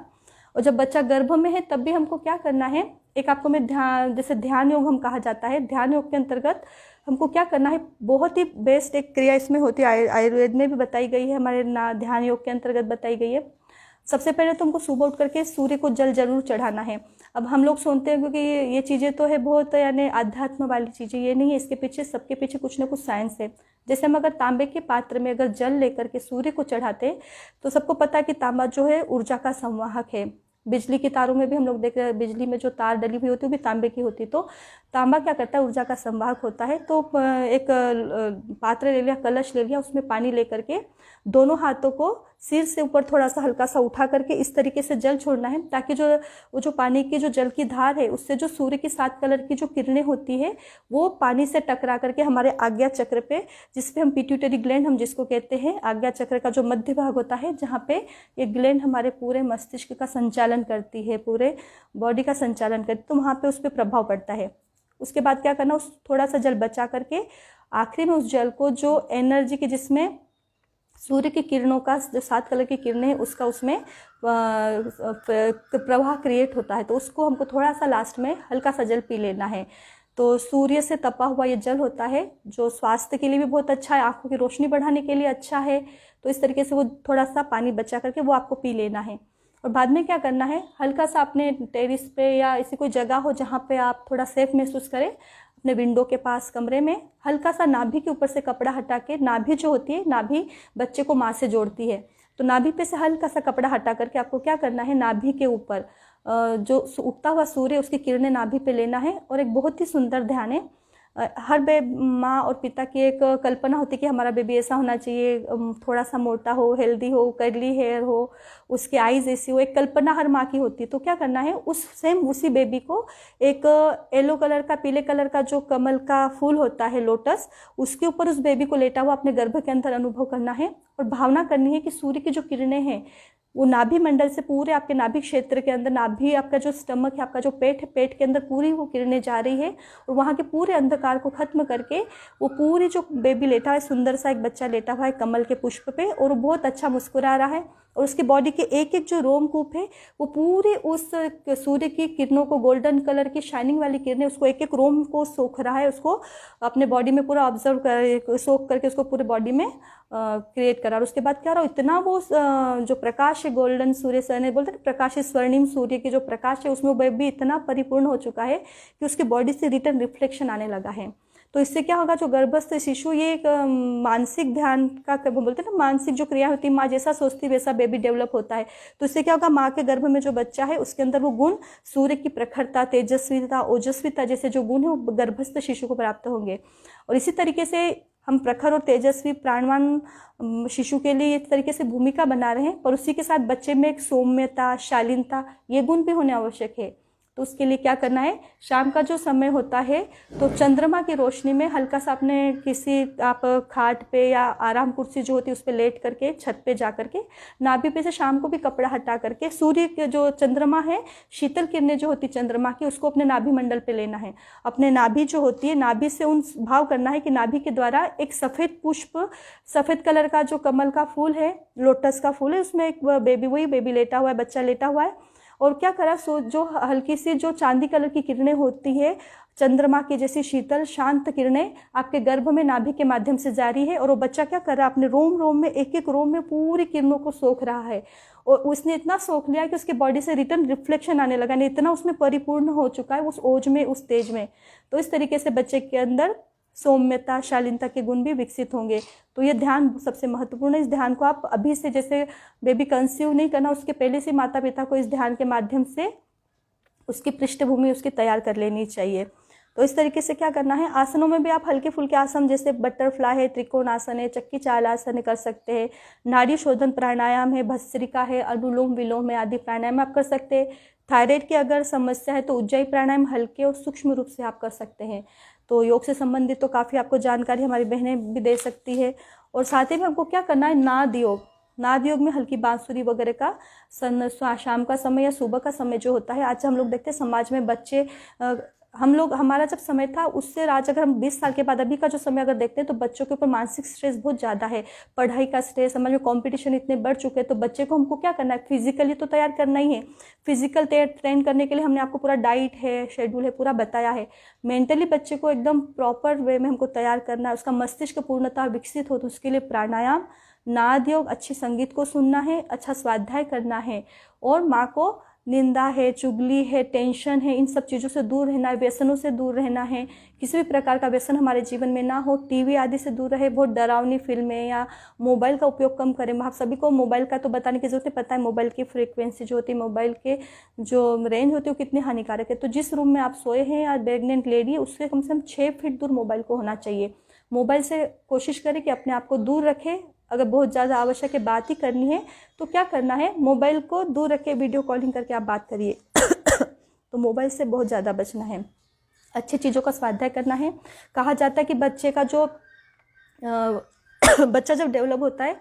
[SPEAKER 2] और जब बच्चा गर्भ में है तब भी हमको क्या करना है, एक आपको मैं ध्यान, जैसे ध्यान योग हम कहा जाता है, ध्यान योग के अंतर्गत हमको क्या करना है, बहुत ही बेस्ट एक क्रिया इसमें होती है, आयुर्वेद में भी बताई गई है, हमारे ध्यान योग के अंतर्गत बताई गई है। सबसे पहले तो हमको सुबह उठ करके सूर्य को जल जरूर चढ़ाना है। अब हम लोग सुनते हैं क्योंकि ये चीज़ें तो है बहुत यानी आध्यात्म वाली चीज़ें, ये नहीं है, इसके पीछे सबके पीछे कुछ ना कुछ साइंस है। जैसे हम अगर तांबे के पात्र में अगर जल लेकर के सूर्य को चढ़ाते हैं तो सबको पता है कि तांबा जो है ऊर्जा का संवाहक है। बिजली के तारों में भी हम लोग देख रहे हैं, बिजली में जो तार डली हुई होती है वो भी तांबे की होती है। तो तांबा क्या करता है, ऊर्जा का संवाहक होता है। तो एक पात्र ले लिया, कलश ले लिया, उसमें पानी लेकर के दोनों हाथों को सिर से ऊपर थोड़ा सा हल्का सा उठा करके इस तरीके से जल छोड़ना है, ताकि जो पानी की जो जल की धार है उससे जो सूर्य की 7 कलर की जो किरणें होती है वो पानी से टकरा करके हमारे आज्ञा चक्र पे, जिसपे हम पिट्यूटरी ग्लैंड हम जिसको कहते हैं, आज्ञा चक्र का जो मध्य भाग होता है जहाँ पे ये ग्लैंड हमारे पूरे मस्तिष्क का संचालन करती है, पूरे बॉडी का संचालन करती है, तो वहाँ पे उस पर प्रभाव पड़ता है। उसके बाद क्या करना, उस थोड़ा सा जल बचा करके आखिरी में उस जल को जो एनर्जी की, जिसमें सूर्य की किरणों का जो 7 कलर की किरणें हैं उसका उसमें प्रवाह क्रिएट होता है, तो उसको हमको थोड़ा सा लास्ट में हल्का सा जल पी लेना है। तो सूर्य से तपा हुआ ये जल होता है जो स्वास्थ्य के लिए भी बहुत अच्छा है, आंखों की रोशनी बढ़ाने के लिए अच्छा है। तो इस तरीके से वो थोड़ा सा पानी बचा करके वो आपको पी लेना है। और बाद में क्या करना है, हल्का सा अपने टेरिस पे या ऐसी कोई जगह हो जहाँ पे आप थोड़ा सेफ महसूस करें, अपने विंडो के पास कमरे में हल्का सा नाभि के ऊपर से कपड़ा हटा के, नाभि जो होती है, नाभि बच्चे को माँ से जोड़ती है, तो नाभि पे से हल्का सा कपड़ा हटा करके आपको क्या करना है, नाभि के ऊपर जो उगता हुआ सूर्य उसकी किरणें नाभि पे लेना है। और एक बहुत ही सुंदर ध्यान है, हर माँ और पिता की एक कल्पना होती है कि हमारा बेबी ऐसा होना चाहिए, थोड़ा सा मोटा हो, हेल्दी हो, कर्ली हेयर हो, उसकी आईज ऐसी हो, एक कल्पना हर माँ की होती है। तो क्या करना है, उसी बेबी को एक येलो कलर का, पीले कलर का जो कमल का फूल होता है लोटस, उसके ऊपर उस बेबी को लेटा हुआ अपने गर्भ के अंदर अनुभव करना है और भावना करनी है कि सूर्य की जो किरणें हैं वो नाभि मंडल से पूरे आपके नाभि क्षेत्र के अंदर, नाभि आपका जो स्टमक है, आपका जो पेट है, पेट के अंदर पूरी वो किरणें जा रही है और वहाँ के पूरे अंधकार को खत्म करके वो पूरी जो बेबी लेटा है, सुंदर सा एक बच्चा लेटा हुआ है कमल के पुष्प पे और वो बहुत अच्छा मुस्कुरा रहा है और उसकी बॉडी के एक एक जो रोमकूप है वो पूरे उस सूर्य की किरणों को, गोल्डन कलर की शाइनिंग वाली किरणें, उसको एक एक रोम को सोख रहा है, उसको अपने बॉडी में पूरा ऑब्जर्व कर, सोख करके उसको पूरे बॉडी में क्रिएट करा। और उसके बाद क्या रहा, इतना वो जो प्रकाश है, गोल्डन सूर्य से बोलते हैं प्रकाश है, स्वर्णिम सूर्य की जो प्रकाश है उसमें वो बेबी इतना परिपूर्ण हो चुका है कि उसकी बॉडी से रिटर्न रिफ्लेक्शन आने लगा है। तो इससे क्या होगा, जो गर्भस्थ शिशु, ये एक मानसिक ध्यान का बोलते हैं ना, मानसिक जो क्रिया होती है, माँ जैसा सोचती वैसा बेबी डेवलप होता है। तो इससे क्या होगा, माँ के गर्भ में जो बच्चा है उसके अंदर वो गुण, सूर्य की प्रखरता, तेजस्विता, ओजस्विता जैसे जो गुण है वो गर्भस्थ शिशु को प्राप्त होंगे। और इसी तरीके से हम प्रखर और तेजस्वी प्राणवान शिशु के लिए इस तरीके से भूमिका बना रहे हैं, पर उसी के साथ बच्चे में एक सौम्यता, शालीनता, ये गुण भी होने आवश्यक है। तो उसके लिए क्या करना है, शाम का जो समय होता है तो चंद्रमा की रोशनी में हल्का सा अपने किसी आप खाट पे या आराम कुर्सी जो होती है उस पर लेट करके, छत पे जा करके नाभि पे से शाम को भी कपड़ा हटा करके सूर्य के जो चंद्रमा है, शीतल किरणें जो होती चंद्रमा की, उसको अपने नाभि मंडल पे लेना है। अपने नाभि जो होती है, नाभि से उन भाव करना है कि नाभि के द्वारा एक सफ़ेद पुष्प, सफ़ेद कलर का जो कमल का फूल है, लोटस का फूल है, उसमें एक बेबी, वही बेबी लेटा हुआ है, बच्चा लेटा हुआ है। और क्या करा, जो हल्की सी जो चांदी कलर की किरणें होती है, चंद्रमा की जैसी शीतल शांत किरणें आपके गर्भ में नाभि के माध्यम से जारी है और वो बच्चा क्या कर रहा है, अपने रोम रोम में, एक एक रोम में पूरी किरणों को सोख रहा है और उसने इतना सोख लिया कि उसके बॉडी से रिटर्न रिफ्लेक्शन आने लगा, नहीं इतना उसमें परिपूर्ण हो चुका है उस ओज में, उस तेज में। तो इस तरीके से बच्चे के अंदर सौम्यता, शालीनता के गुण भी विकसित होंगे। तो ये ध्यान सबसे महत्वपूर्ण है। इस ध्यान को आप अभी से, जैसे बेबी कंसीव नहीं करना उसके पहले से माता पिता को इस ध्यान के माध्यम से उसकी पृष्ठभूमि उसकी तैयार कर लेनी चाहिए। तो इस तरीके से क्या करना है, आसनों में भी आप हल्के फुल्के आसन जैसे बटरफ्लाई है, त्रिकोण आसन है, चक्की चाल आसन कर सकते हैं, नाड़ी शोधन प्राणायाम है, भस्त्रिका है, अनुलोम विलोम है, आदि प्राणायाम आप कर सकते हैं। थायराइड की अगर समस्या है तो उज्जाई प्राणायाम हल्के और सूक्ष्म रूप से आप कर सकते हैं। तो योग से संबंधित तो काफ़ी आपको जानकारी हमारी बहनें भी दे सकती है। और साथ ही में हमको क्या करना है, नाद योग में हल्की बांसुरी वगैरह का शाम का समय या सुबह का समय जो होता है, आज हम लोग देखते हैं समाज में बच्चे, हमारा जब समय था उससे आज अगर हम 20 साल के बाद अभी का जो समय अगर देखते हैं तो बच्चों के ऊपर मानसिक स्ट्रेस बहुत ज़्यादा है, पढ़ाई का स्ट्रेस, समाज में कंपटीशन इतने बढ़ चुके हैं। तो बच्चे को हमको क्या करना है, फिजिकली तो तैयार करना ही है। फिजिकल ट्रेन करने के लिए हमने आपको पूरा डाइट है, शेड्यूल है, पूरा बताया है। मेंटली बच्चे को एकदम प्रॉपर वे में हमको तैयार करना है, उसका मस्तिष्क पूर्णतः विकसित हो, तो उसके लिए प्राणायाम, नाद योग, अच्छी संगीत को सुनना है, अच्छा स्वाध्याय करना है और माँ को निंदा है, चुगली है, टेंशन है, इन सब चीज़ों से दूर रहना है, व्यसनों से दूर रहना है, किसी भी प्रकार का व्यसन हमारे जीवन में ना हो, टीवी आदि से दूर रहे, बहुत डरावनी फिल्में या मोबाइल का उपयोग कम करें। आप सभी को मोबाइल का तो बताने की जरूरत है, पता है मोबाइल की फ्रीक्वेंसी जो होती है, मोबाइल के जो रेंज होती है वो कितनी हानिकारक है। तो जिस रूम में आप सोए हैं या प्रेग्नेंट लेडी है उससे कम से कम 6 फीट दूर मोबाइल को होना चाहिए। मोबाइल से कोशिश करें कि अपने आप को दूर रखें। अगर बहुत ज़्यादा आवश्यक है, बात ही करनी है तो क्या करना है, मोबाइल को दूर रख के वीडियो कॉलिंग करके आप बात करिए। तो मोबाइल से बहुत ज़्यादा बचना है, अच्छी चीज़ों का स्वाध्याय करना है। कहा जाता है कि बच्चे का जो बच्चा जब डेवलप होता है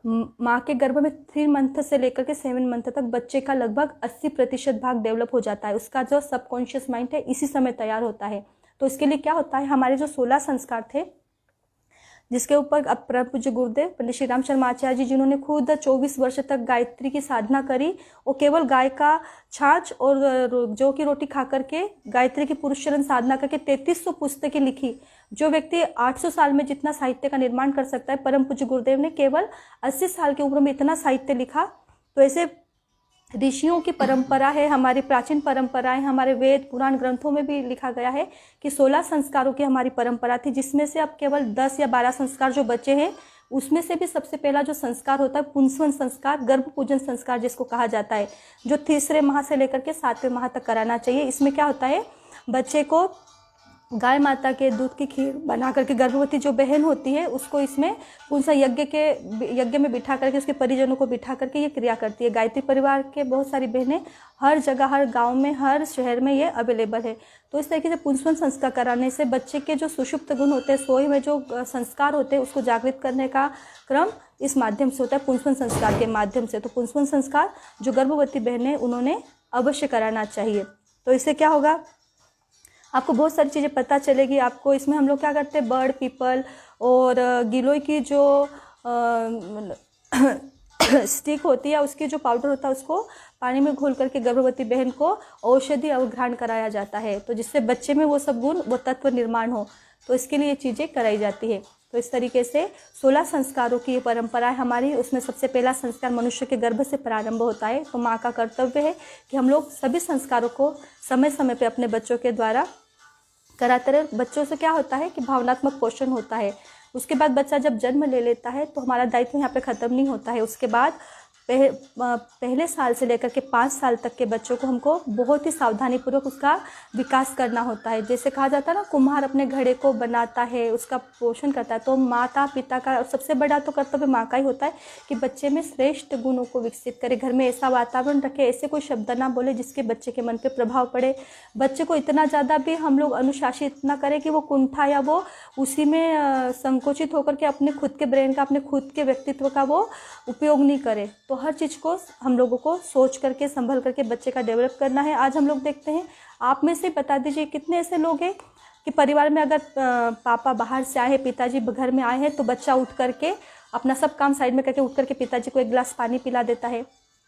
[SPEAKER 2] माँ के गर्भ में 3 मंथ से लेकर के 7 मंथ तक बच्चे का लगभग 80% भाग डेवलप हो जाता है। उसका जो सबकॉन्शियस माइंड है इसी समय तैयार होता है। तो इसके लिए क्या होता है, हमारे जो 16 संस्कार थे जिसके ऊपर अब परम पूज्य गुरुदेव पंडित श्री राम शर्मा आचार्य जी, जिन्होंने खुद 24 वर्ष तक गायत्री की साधना करी और केवल गाय का छाछ और जौ की रोटी खा करके गायत्री की पुरुष चरण साधना करके 3300 पुस्तकें लिखी। जो व्यक्ति 800 साल में जितना साहित्य का निर्माण कर सकता है, परम पूज्य गुरुदेव ने केवल 80 साल की उम्र में इतना साहित्य लिखा। तो ऐसे ऋषियों की परंपरा है, हमारी प्राचीन परंपराएं, हमारे वेद पुराण ग्रंथों में भी लिखा गया है कि 16 संस्कारों की हमारी परंपरा थी, जिसमें से अब केवल 10 या 12 संस्कार जो बचे हैं उसमें से भी सबसे पहला जो संस्कार होता है पुंसवन संस्कार, गर्भ पूजन संस्कार जिसको कहा जाता है, जो तीसरे माह से लेकर के 7वें माह तक कराना चाहिए। इसमें क्या होता है, बच्चे को गाय माता के दूध की खीर बना करके गर्भवती जो बहन होती है उसको इसमें पुंसा यज्ञ में बिठा करके उसके परिजनों को बिठा करके ये क्रिया करती है। गायत्री परिवार के बहुत सारी बहनें हर जगह, हर गांव में, हर शहर में ये अवेलेबल है। तो इस तरीके से पुंसवन संस्कार कराने से बच्चे के जो सुषुप्त गुण होते हैं, सोए में जो संस्कार होते हैं, उसको जागृत करने का क्रम इस माध्यम से होता है, पुंसवन संस्कार के माध्यम से। तो पुंसवन संस्कार जो गर्भवती बहनें उन्होंने अवश्य कराना चाहिए। तो इससे क्या होगा, आपको बहुत सारी चीज़ें पता चलेगी। आपको इसमें हम लोग क्या करते हैं, बर्ड, पीपल और गिलोय की जो स्टिक होती है, उसकी जो पाउडर होता है, उसको पानी में घोल करके गर्भवती बहन को औषधि अवग्रहण कराया जाता है, तो जिससे बच्चे में वो सब गुण, वो तत्व निर्माण हो। तो इसके लिए ये चीज़ें कराई जाती है। तो इस तरीके से 16 संस्कारों की ये परंपरा है हमारी। उसमें सबसे पहला संस्कार मनुष्य के गर्भ से प्रारंभ होता है। तो माँ का कर्तव्य है कि हम लोग सभी संस्कारों को समय समय पे अपने बच्चों के द्वारा कराते रहे। बच्चों से क्या होता है कि भावनात्मक पोषण होता है। उसके बाद बच्चा जब जन्म ले लेता है तो हमारा दायित्व यहाँ पे ख़त्म नहीं होता है। उसके बाद पहले साल से लेकर के 5 साल तक के बच्चों को हमको बहुत ही सावधानीपूर्वक उसका विकास करना होता है। जैसे कहा जाता है ना, कुम्हार अपने घड़े को बनाता है, उसका पोषण करता है, तो माता पिता का सबसे बड़ा तो कर्तव्य माँ का ही होता है कि बच्चे में श्रेष्ठ गुणों को विकसित करे, घर में ऐसा वातावरण रखे, ऐसे कोई शब्द ना बोले जिसके बच्चे के मन पे प्रभाव पड़े। बच्चे को इतना ज़्यादा भी हम लोग अनुशासित ना करें कि वो कुंठा या वो उसी में संकोचित होकर के अपने खुद के ब्रेन का, अपने खुद के व्यक्तित्व का वो उपयोग नहीं करे। तो हर चीज़ को हम लोगों को सोच करके, संभल करके बच्चे का डेवलप करना है। आज हम लोग देखते हैं, आप में से बता दीजिए कितने ऐसे लोग हैं कि परिवार में अगर पापा बाहर से आए हैं, पिताजी घर में आए हैं, तो बच्चा उठ करके अपना सब काम साइड में करके उठ करके पिताजी को एक गिलास पानी पिला देता है।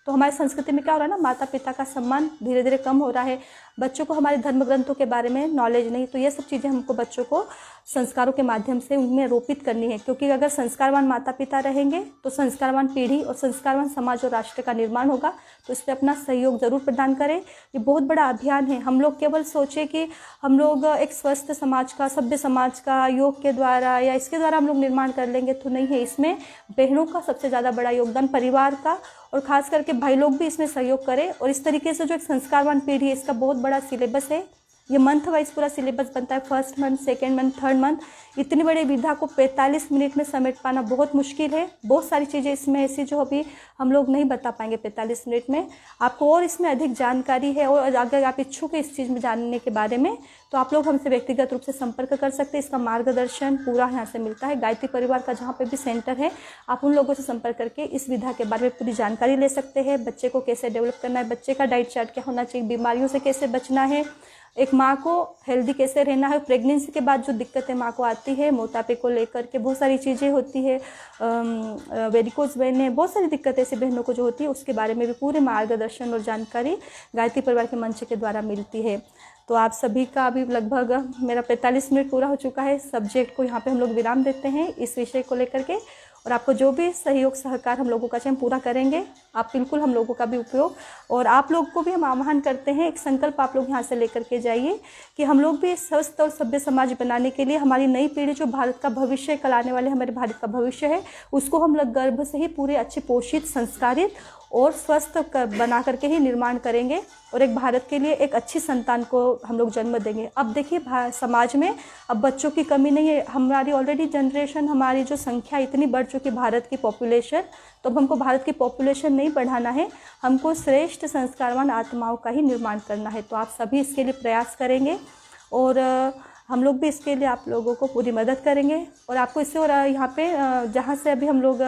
[SPEAKER 2] तो हमारी संस्कृति में क्या हो रहा है ना, माता पिता का सम्मान धीरे धीरे कम हो रहा है। बच्चों को हमारे धर्म ग्रंथों के बारे में नॉलेज नहीं। तो ये सब चीज़ें हमको बच्चों को संस्कारों के माध्यम से उनमें रोपित करनी है, क्योंकि अगर संस्कारवान माता पिता रहेंगे तो संस्कारवान पीढ़ी और संस्कारवान समाज और राष्ट्र का निर्माण होगा। तो इस पर अपना सहयोग जरूर प्रदान करें। ये बहुत बड़ा अभियान है। हम लोग केवल सोचे कि हम लोग एक स्वस्थ समाज का, सभ्य समाज का योग के द्वारा या इसके द्वारा हम लोग निर्माण कर लेंगे, तो नहीं है। इसमें बहनों का सबसे ज़्यादा बड़ा योगदान, परिवार का, और ख़ास करके भाई लोग भी इसमें सहयोग करें। और इस तरीके से जो एक संस्कारवान पीढ़ी है, इसका बहुत बड़ा सिलेबस है। ये मंथ वाइज पूरा सिलेबस बनता है, first month, second month, third month. इतनी बड़ी विधा को 45 मिनट में समेट पाना बहुत मुश्किल है। बहुत सारी चीज़ें इसमें ऐसी जो अभी हम लोग नहीं बता पाएंगे 45 मिनट में। आपको और इसमें अधिक जानकारी है और अगर आप इच्छुक है इस चीज़ में जानने के बारे में, तो आप लोग हमसे व्यक्तिगत रूप से संपर्क कर सकते हैं। इसका मार्गदर्शन पूरा यहाँ से मिलता है। गायत्री परिवार का जहाँ पे भी सेंटर है, आप उन लोगों से संपर्क करके इस विधा के बारे में पूरी जानकारी ले सकते हैं। बच्चे को कैसे डेवलप करना है, बच्चे का डाइट चार्ट क्या होना चाहिए, बीमारियों से कैसे बचना है, एक माँ को हेल्दी कैसे रहना है, प्रेगनेंसी के बाद जो दिक्कतें माँ को आती है, मोटापे को लेकर के बहुत सारी चीज़ें होती है, वेरिकोज वेन है, बहुत सारी दिक्कतें ऐसी बहनों को जो होती है, उसके बारे में भी पूरे मार्गदर्शन और जानकारी गायत्री परिवार के मंच के द्वारा मिलती है। तो आप सभी का अभी लगभग मेरा 45 मिनट पूरा हो चुका है। सब्जेक्ट को यहाँ पे हम लोग विराम देते हैं इस विषय को लेकर के, और आपको जो भी सहयोग सहकार हम लोगों का चाहिए हम पूरा करेंगे। आप बिल्कुल हम लोगों का भी उपयोग, और आप लोग को भी हम आह्वान करते हैं, एक संकल्प आप लोग यहाँ से लेकर के जाइए कि हम लोग भी स्वस्थ और सभ्य समाज बनाने के लिए हमारी नई पीढ़ी जो भारत का भविष्य, कल आने वाले हमारे भारत का भविष्य है, उसको हम लोग गर्भ से ही पूरे अच्छे पोषित, संस्कारित और स्वस्थ बना करके ही निर्माण करेंगे, और एक भारत के लिए एक अच्छी संतान को हम लोग जन्म देंगे। अब देखिए समाज में अब बच्चों की कमी नहीं है। हमारी ऑलरेडी जनरेशन, हमारी जो संख्या इतनी बढ़ चुकी भारत की पॉपुलेशन, तो अब हमको भारत की पॉपुलेशन नहीं बढ़ाना है, हमको श्रेष्ठ संस्कारवान आत्माओं का ही निर्माण करना है। तो आप सभी इसके लिए प्रयास करेंगे और हम लोग भी इसके लिए आप लोगों को पूरी मदद करेंगे। और आपको इससे, और यहाँ पे जहाँ से अभी हम लोग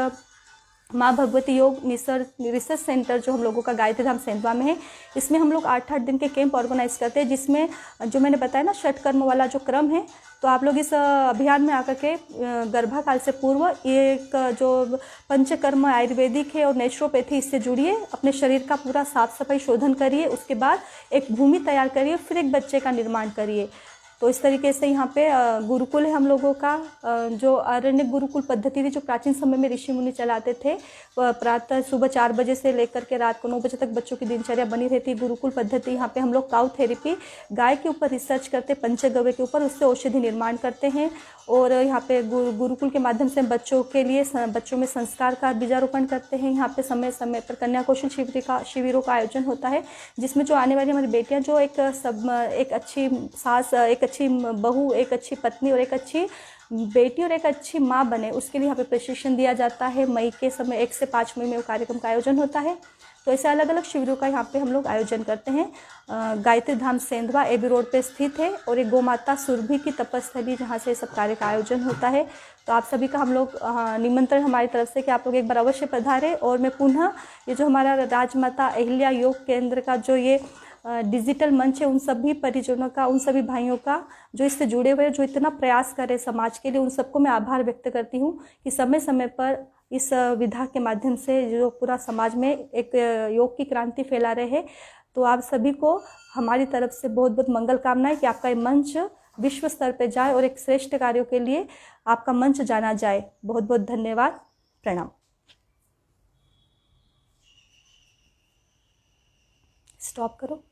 [SPEAKER 2] माँ भगवती योग रिसर्च सेंटर जो हम लोगों का गायत्री धाम सेंधवा में है, इसमें हम लोग 8-8 दिन के कैंप ऑर्गेनाइज करते हैं, जिसमें जो मैंने बताया ना षट कर्म वाला जो क्रम है, तो आप लोग इस अभियान में आकर के गर्भाकाल से पूर्व एक जो पंचकर्म आयुर्वेदिक है और नेचुरोपैथी, इससे जुड़िए, अपने शरीर का पूरा साफ सफाई शोधन करिए, उसके बाद एक भूमि तैयार करिए, फिर एक बच्चे का निर्माण करिए। तो इस तरीके से यहाँ पे गुरुकुल है हम लोगों का, जो अरण्य गुरुकुल पद्धति थी जो प्राचीन समय में ऋषि मुनि चलाते थे। प्रातः सुबह 4 बजे से लेकर के रात को 9 बजे तक बच्चों की दिनचर्या बनी रहती है। गुरुकुल पद्धति, यहाँ पे हम लोग काउ थेरेपी, गाय के ऊपर रिसर्च करते, पंचगव्य के ऊपर, उससे औषधि निर्माण करते हैं। और यहाँ पे गुरुकुल के माध्यम से बच्चों के लिए बच्चों में संस्कार का बीजारोपण करते हैं। यहाँ पे समय समय पर कन्या कौशल शिविरों का आयोजन होता है, जिसमें जो आने वाली हमारी बेटियाँ जो एक अच्छी सास, एक अच्छी बहू, एक अच्छी पत्नी और एक अच्छी बेटी और एक अच्छी माँ बने, उसके लिए यहाँ पे प्रशिक्षण दिया जाता है। मई के समय 1 से 5 मई में वो कार्यक्रम का आयोजन होता है। तो ऐसे अलग अलग शिविरों का यहाँ पे हम लोग आयोजन करते हैं। गायत्री धाम सेंधवा एबी रोड पे स्थित है और एक गोमाता सुरभि की तपस्थली, जहाँ से सब कार्य का आयोजन होता है। तो आप सभी का हम लोग निमंत्रण हमारी तरफ से कि आप लोग एक बार अवश्य पधारें। और मैं पुनः ये जो हमारा राजमाता अहिल्या योग केंद्र का जो ये डिजिटल मंच है, उन सभी परिजनों का, उन सभी भाइयों का जो इससे जुड़े हुए, जो इतना प्रयास करे समाज के लिए, उन सबको मैं आभार व्यक्त करती हूँ कि समय समय पर इस विधा के माध्यम से जो पूरा समाज में एक योग की क्रांति फैला रहे हैं। तो आप सभी को हमारी तरफ से बहुत बहुत मंगल कामनाएं कि आपका ये मंच विश्व स्तर पर जाए और एक श्रेष्ठ कार्यों के लिए आपका मंच जाना जाए। बहुत बहुत धन्यवाद। प्रणाम। स्टॉप करो।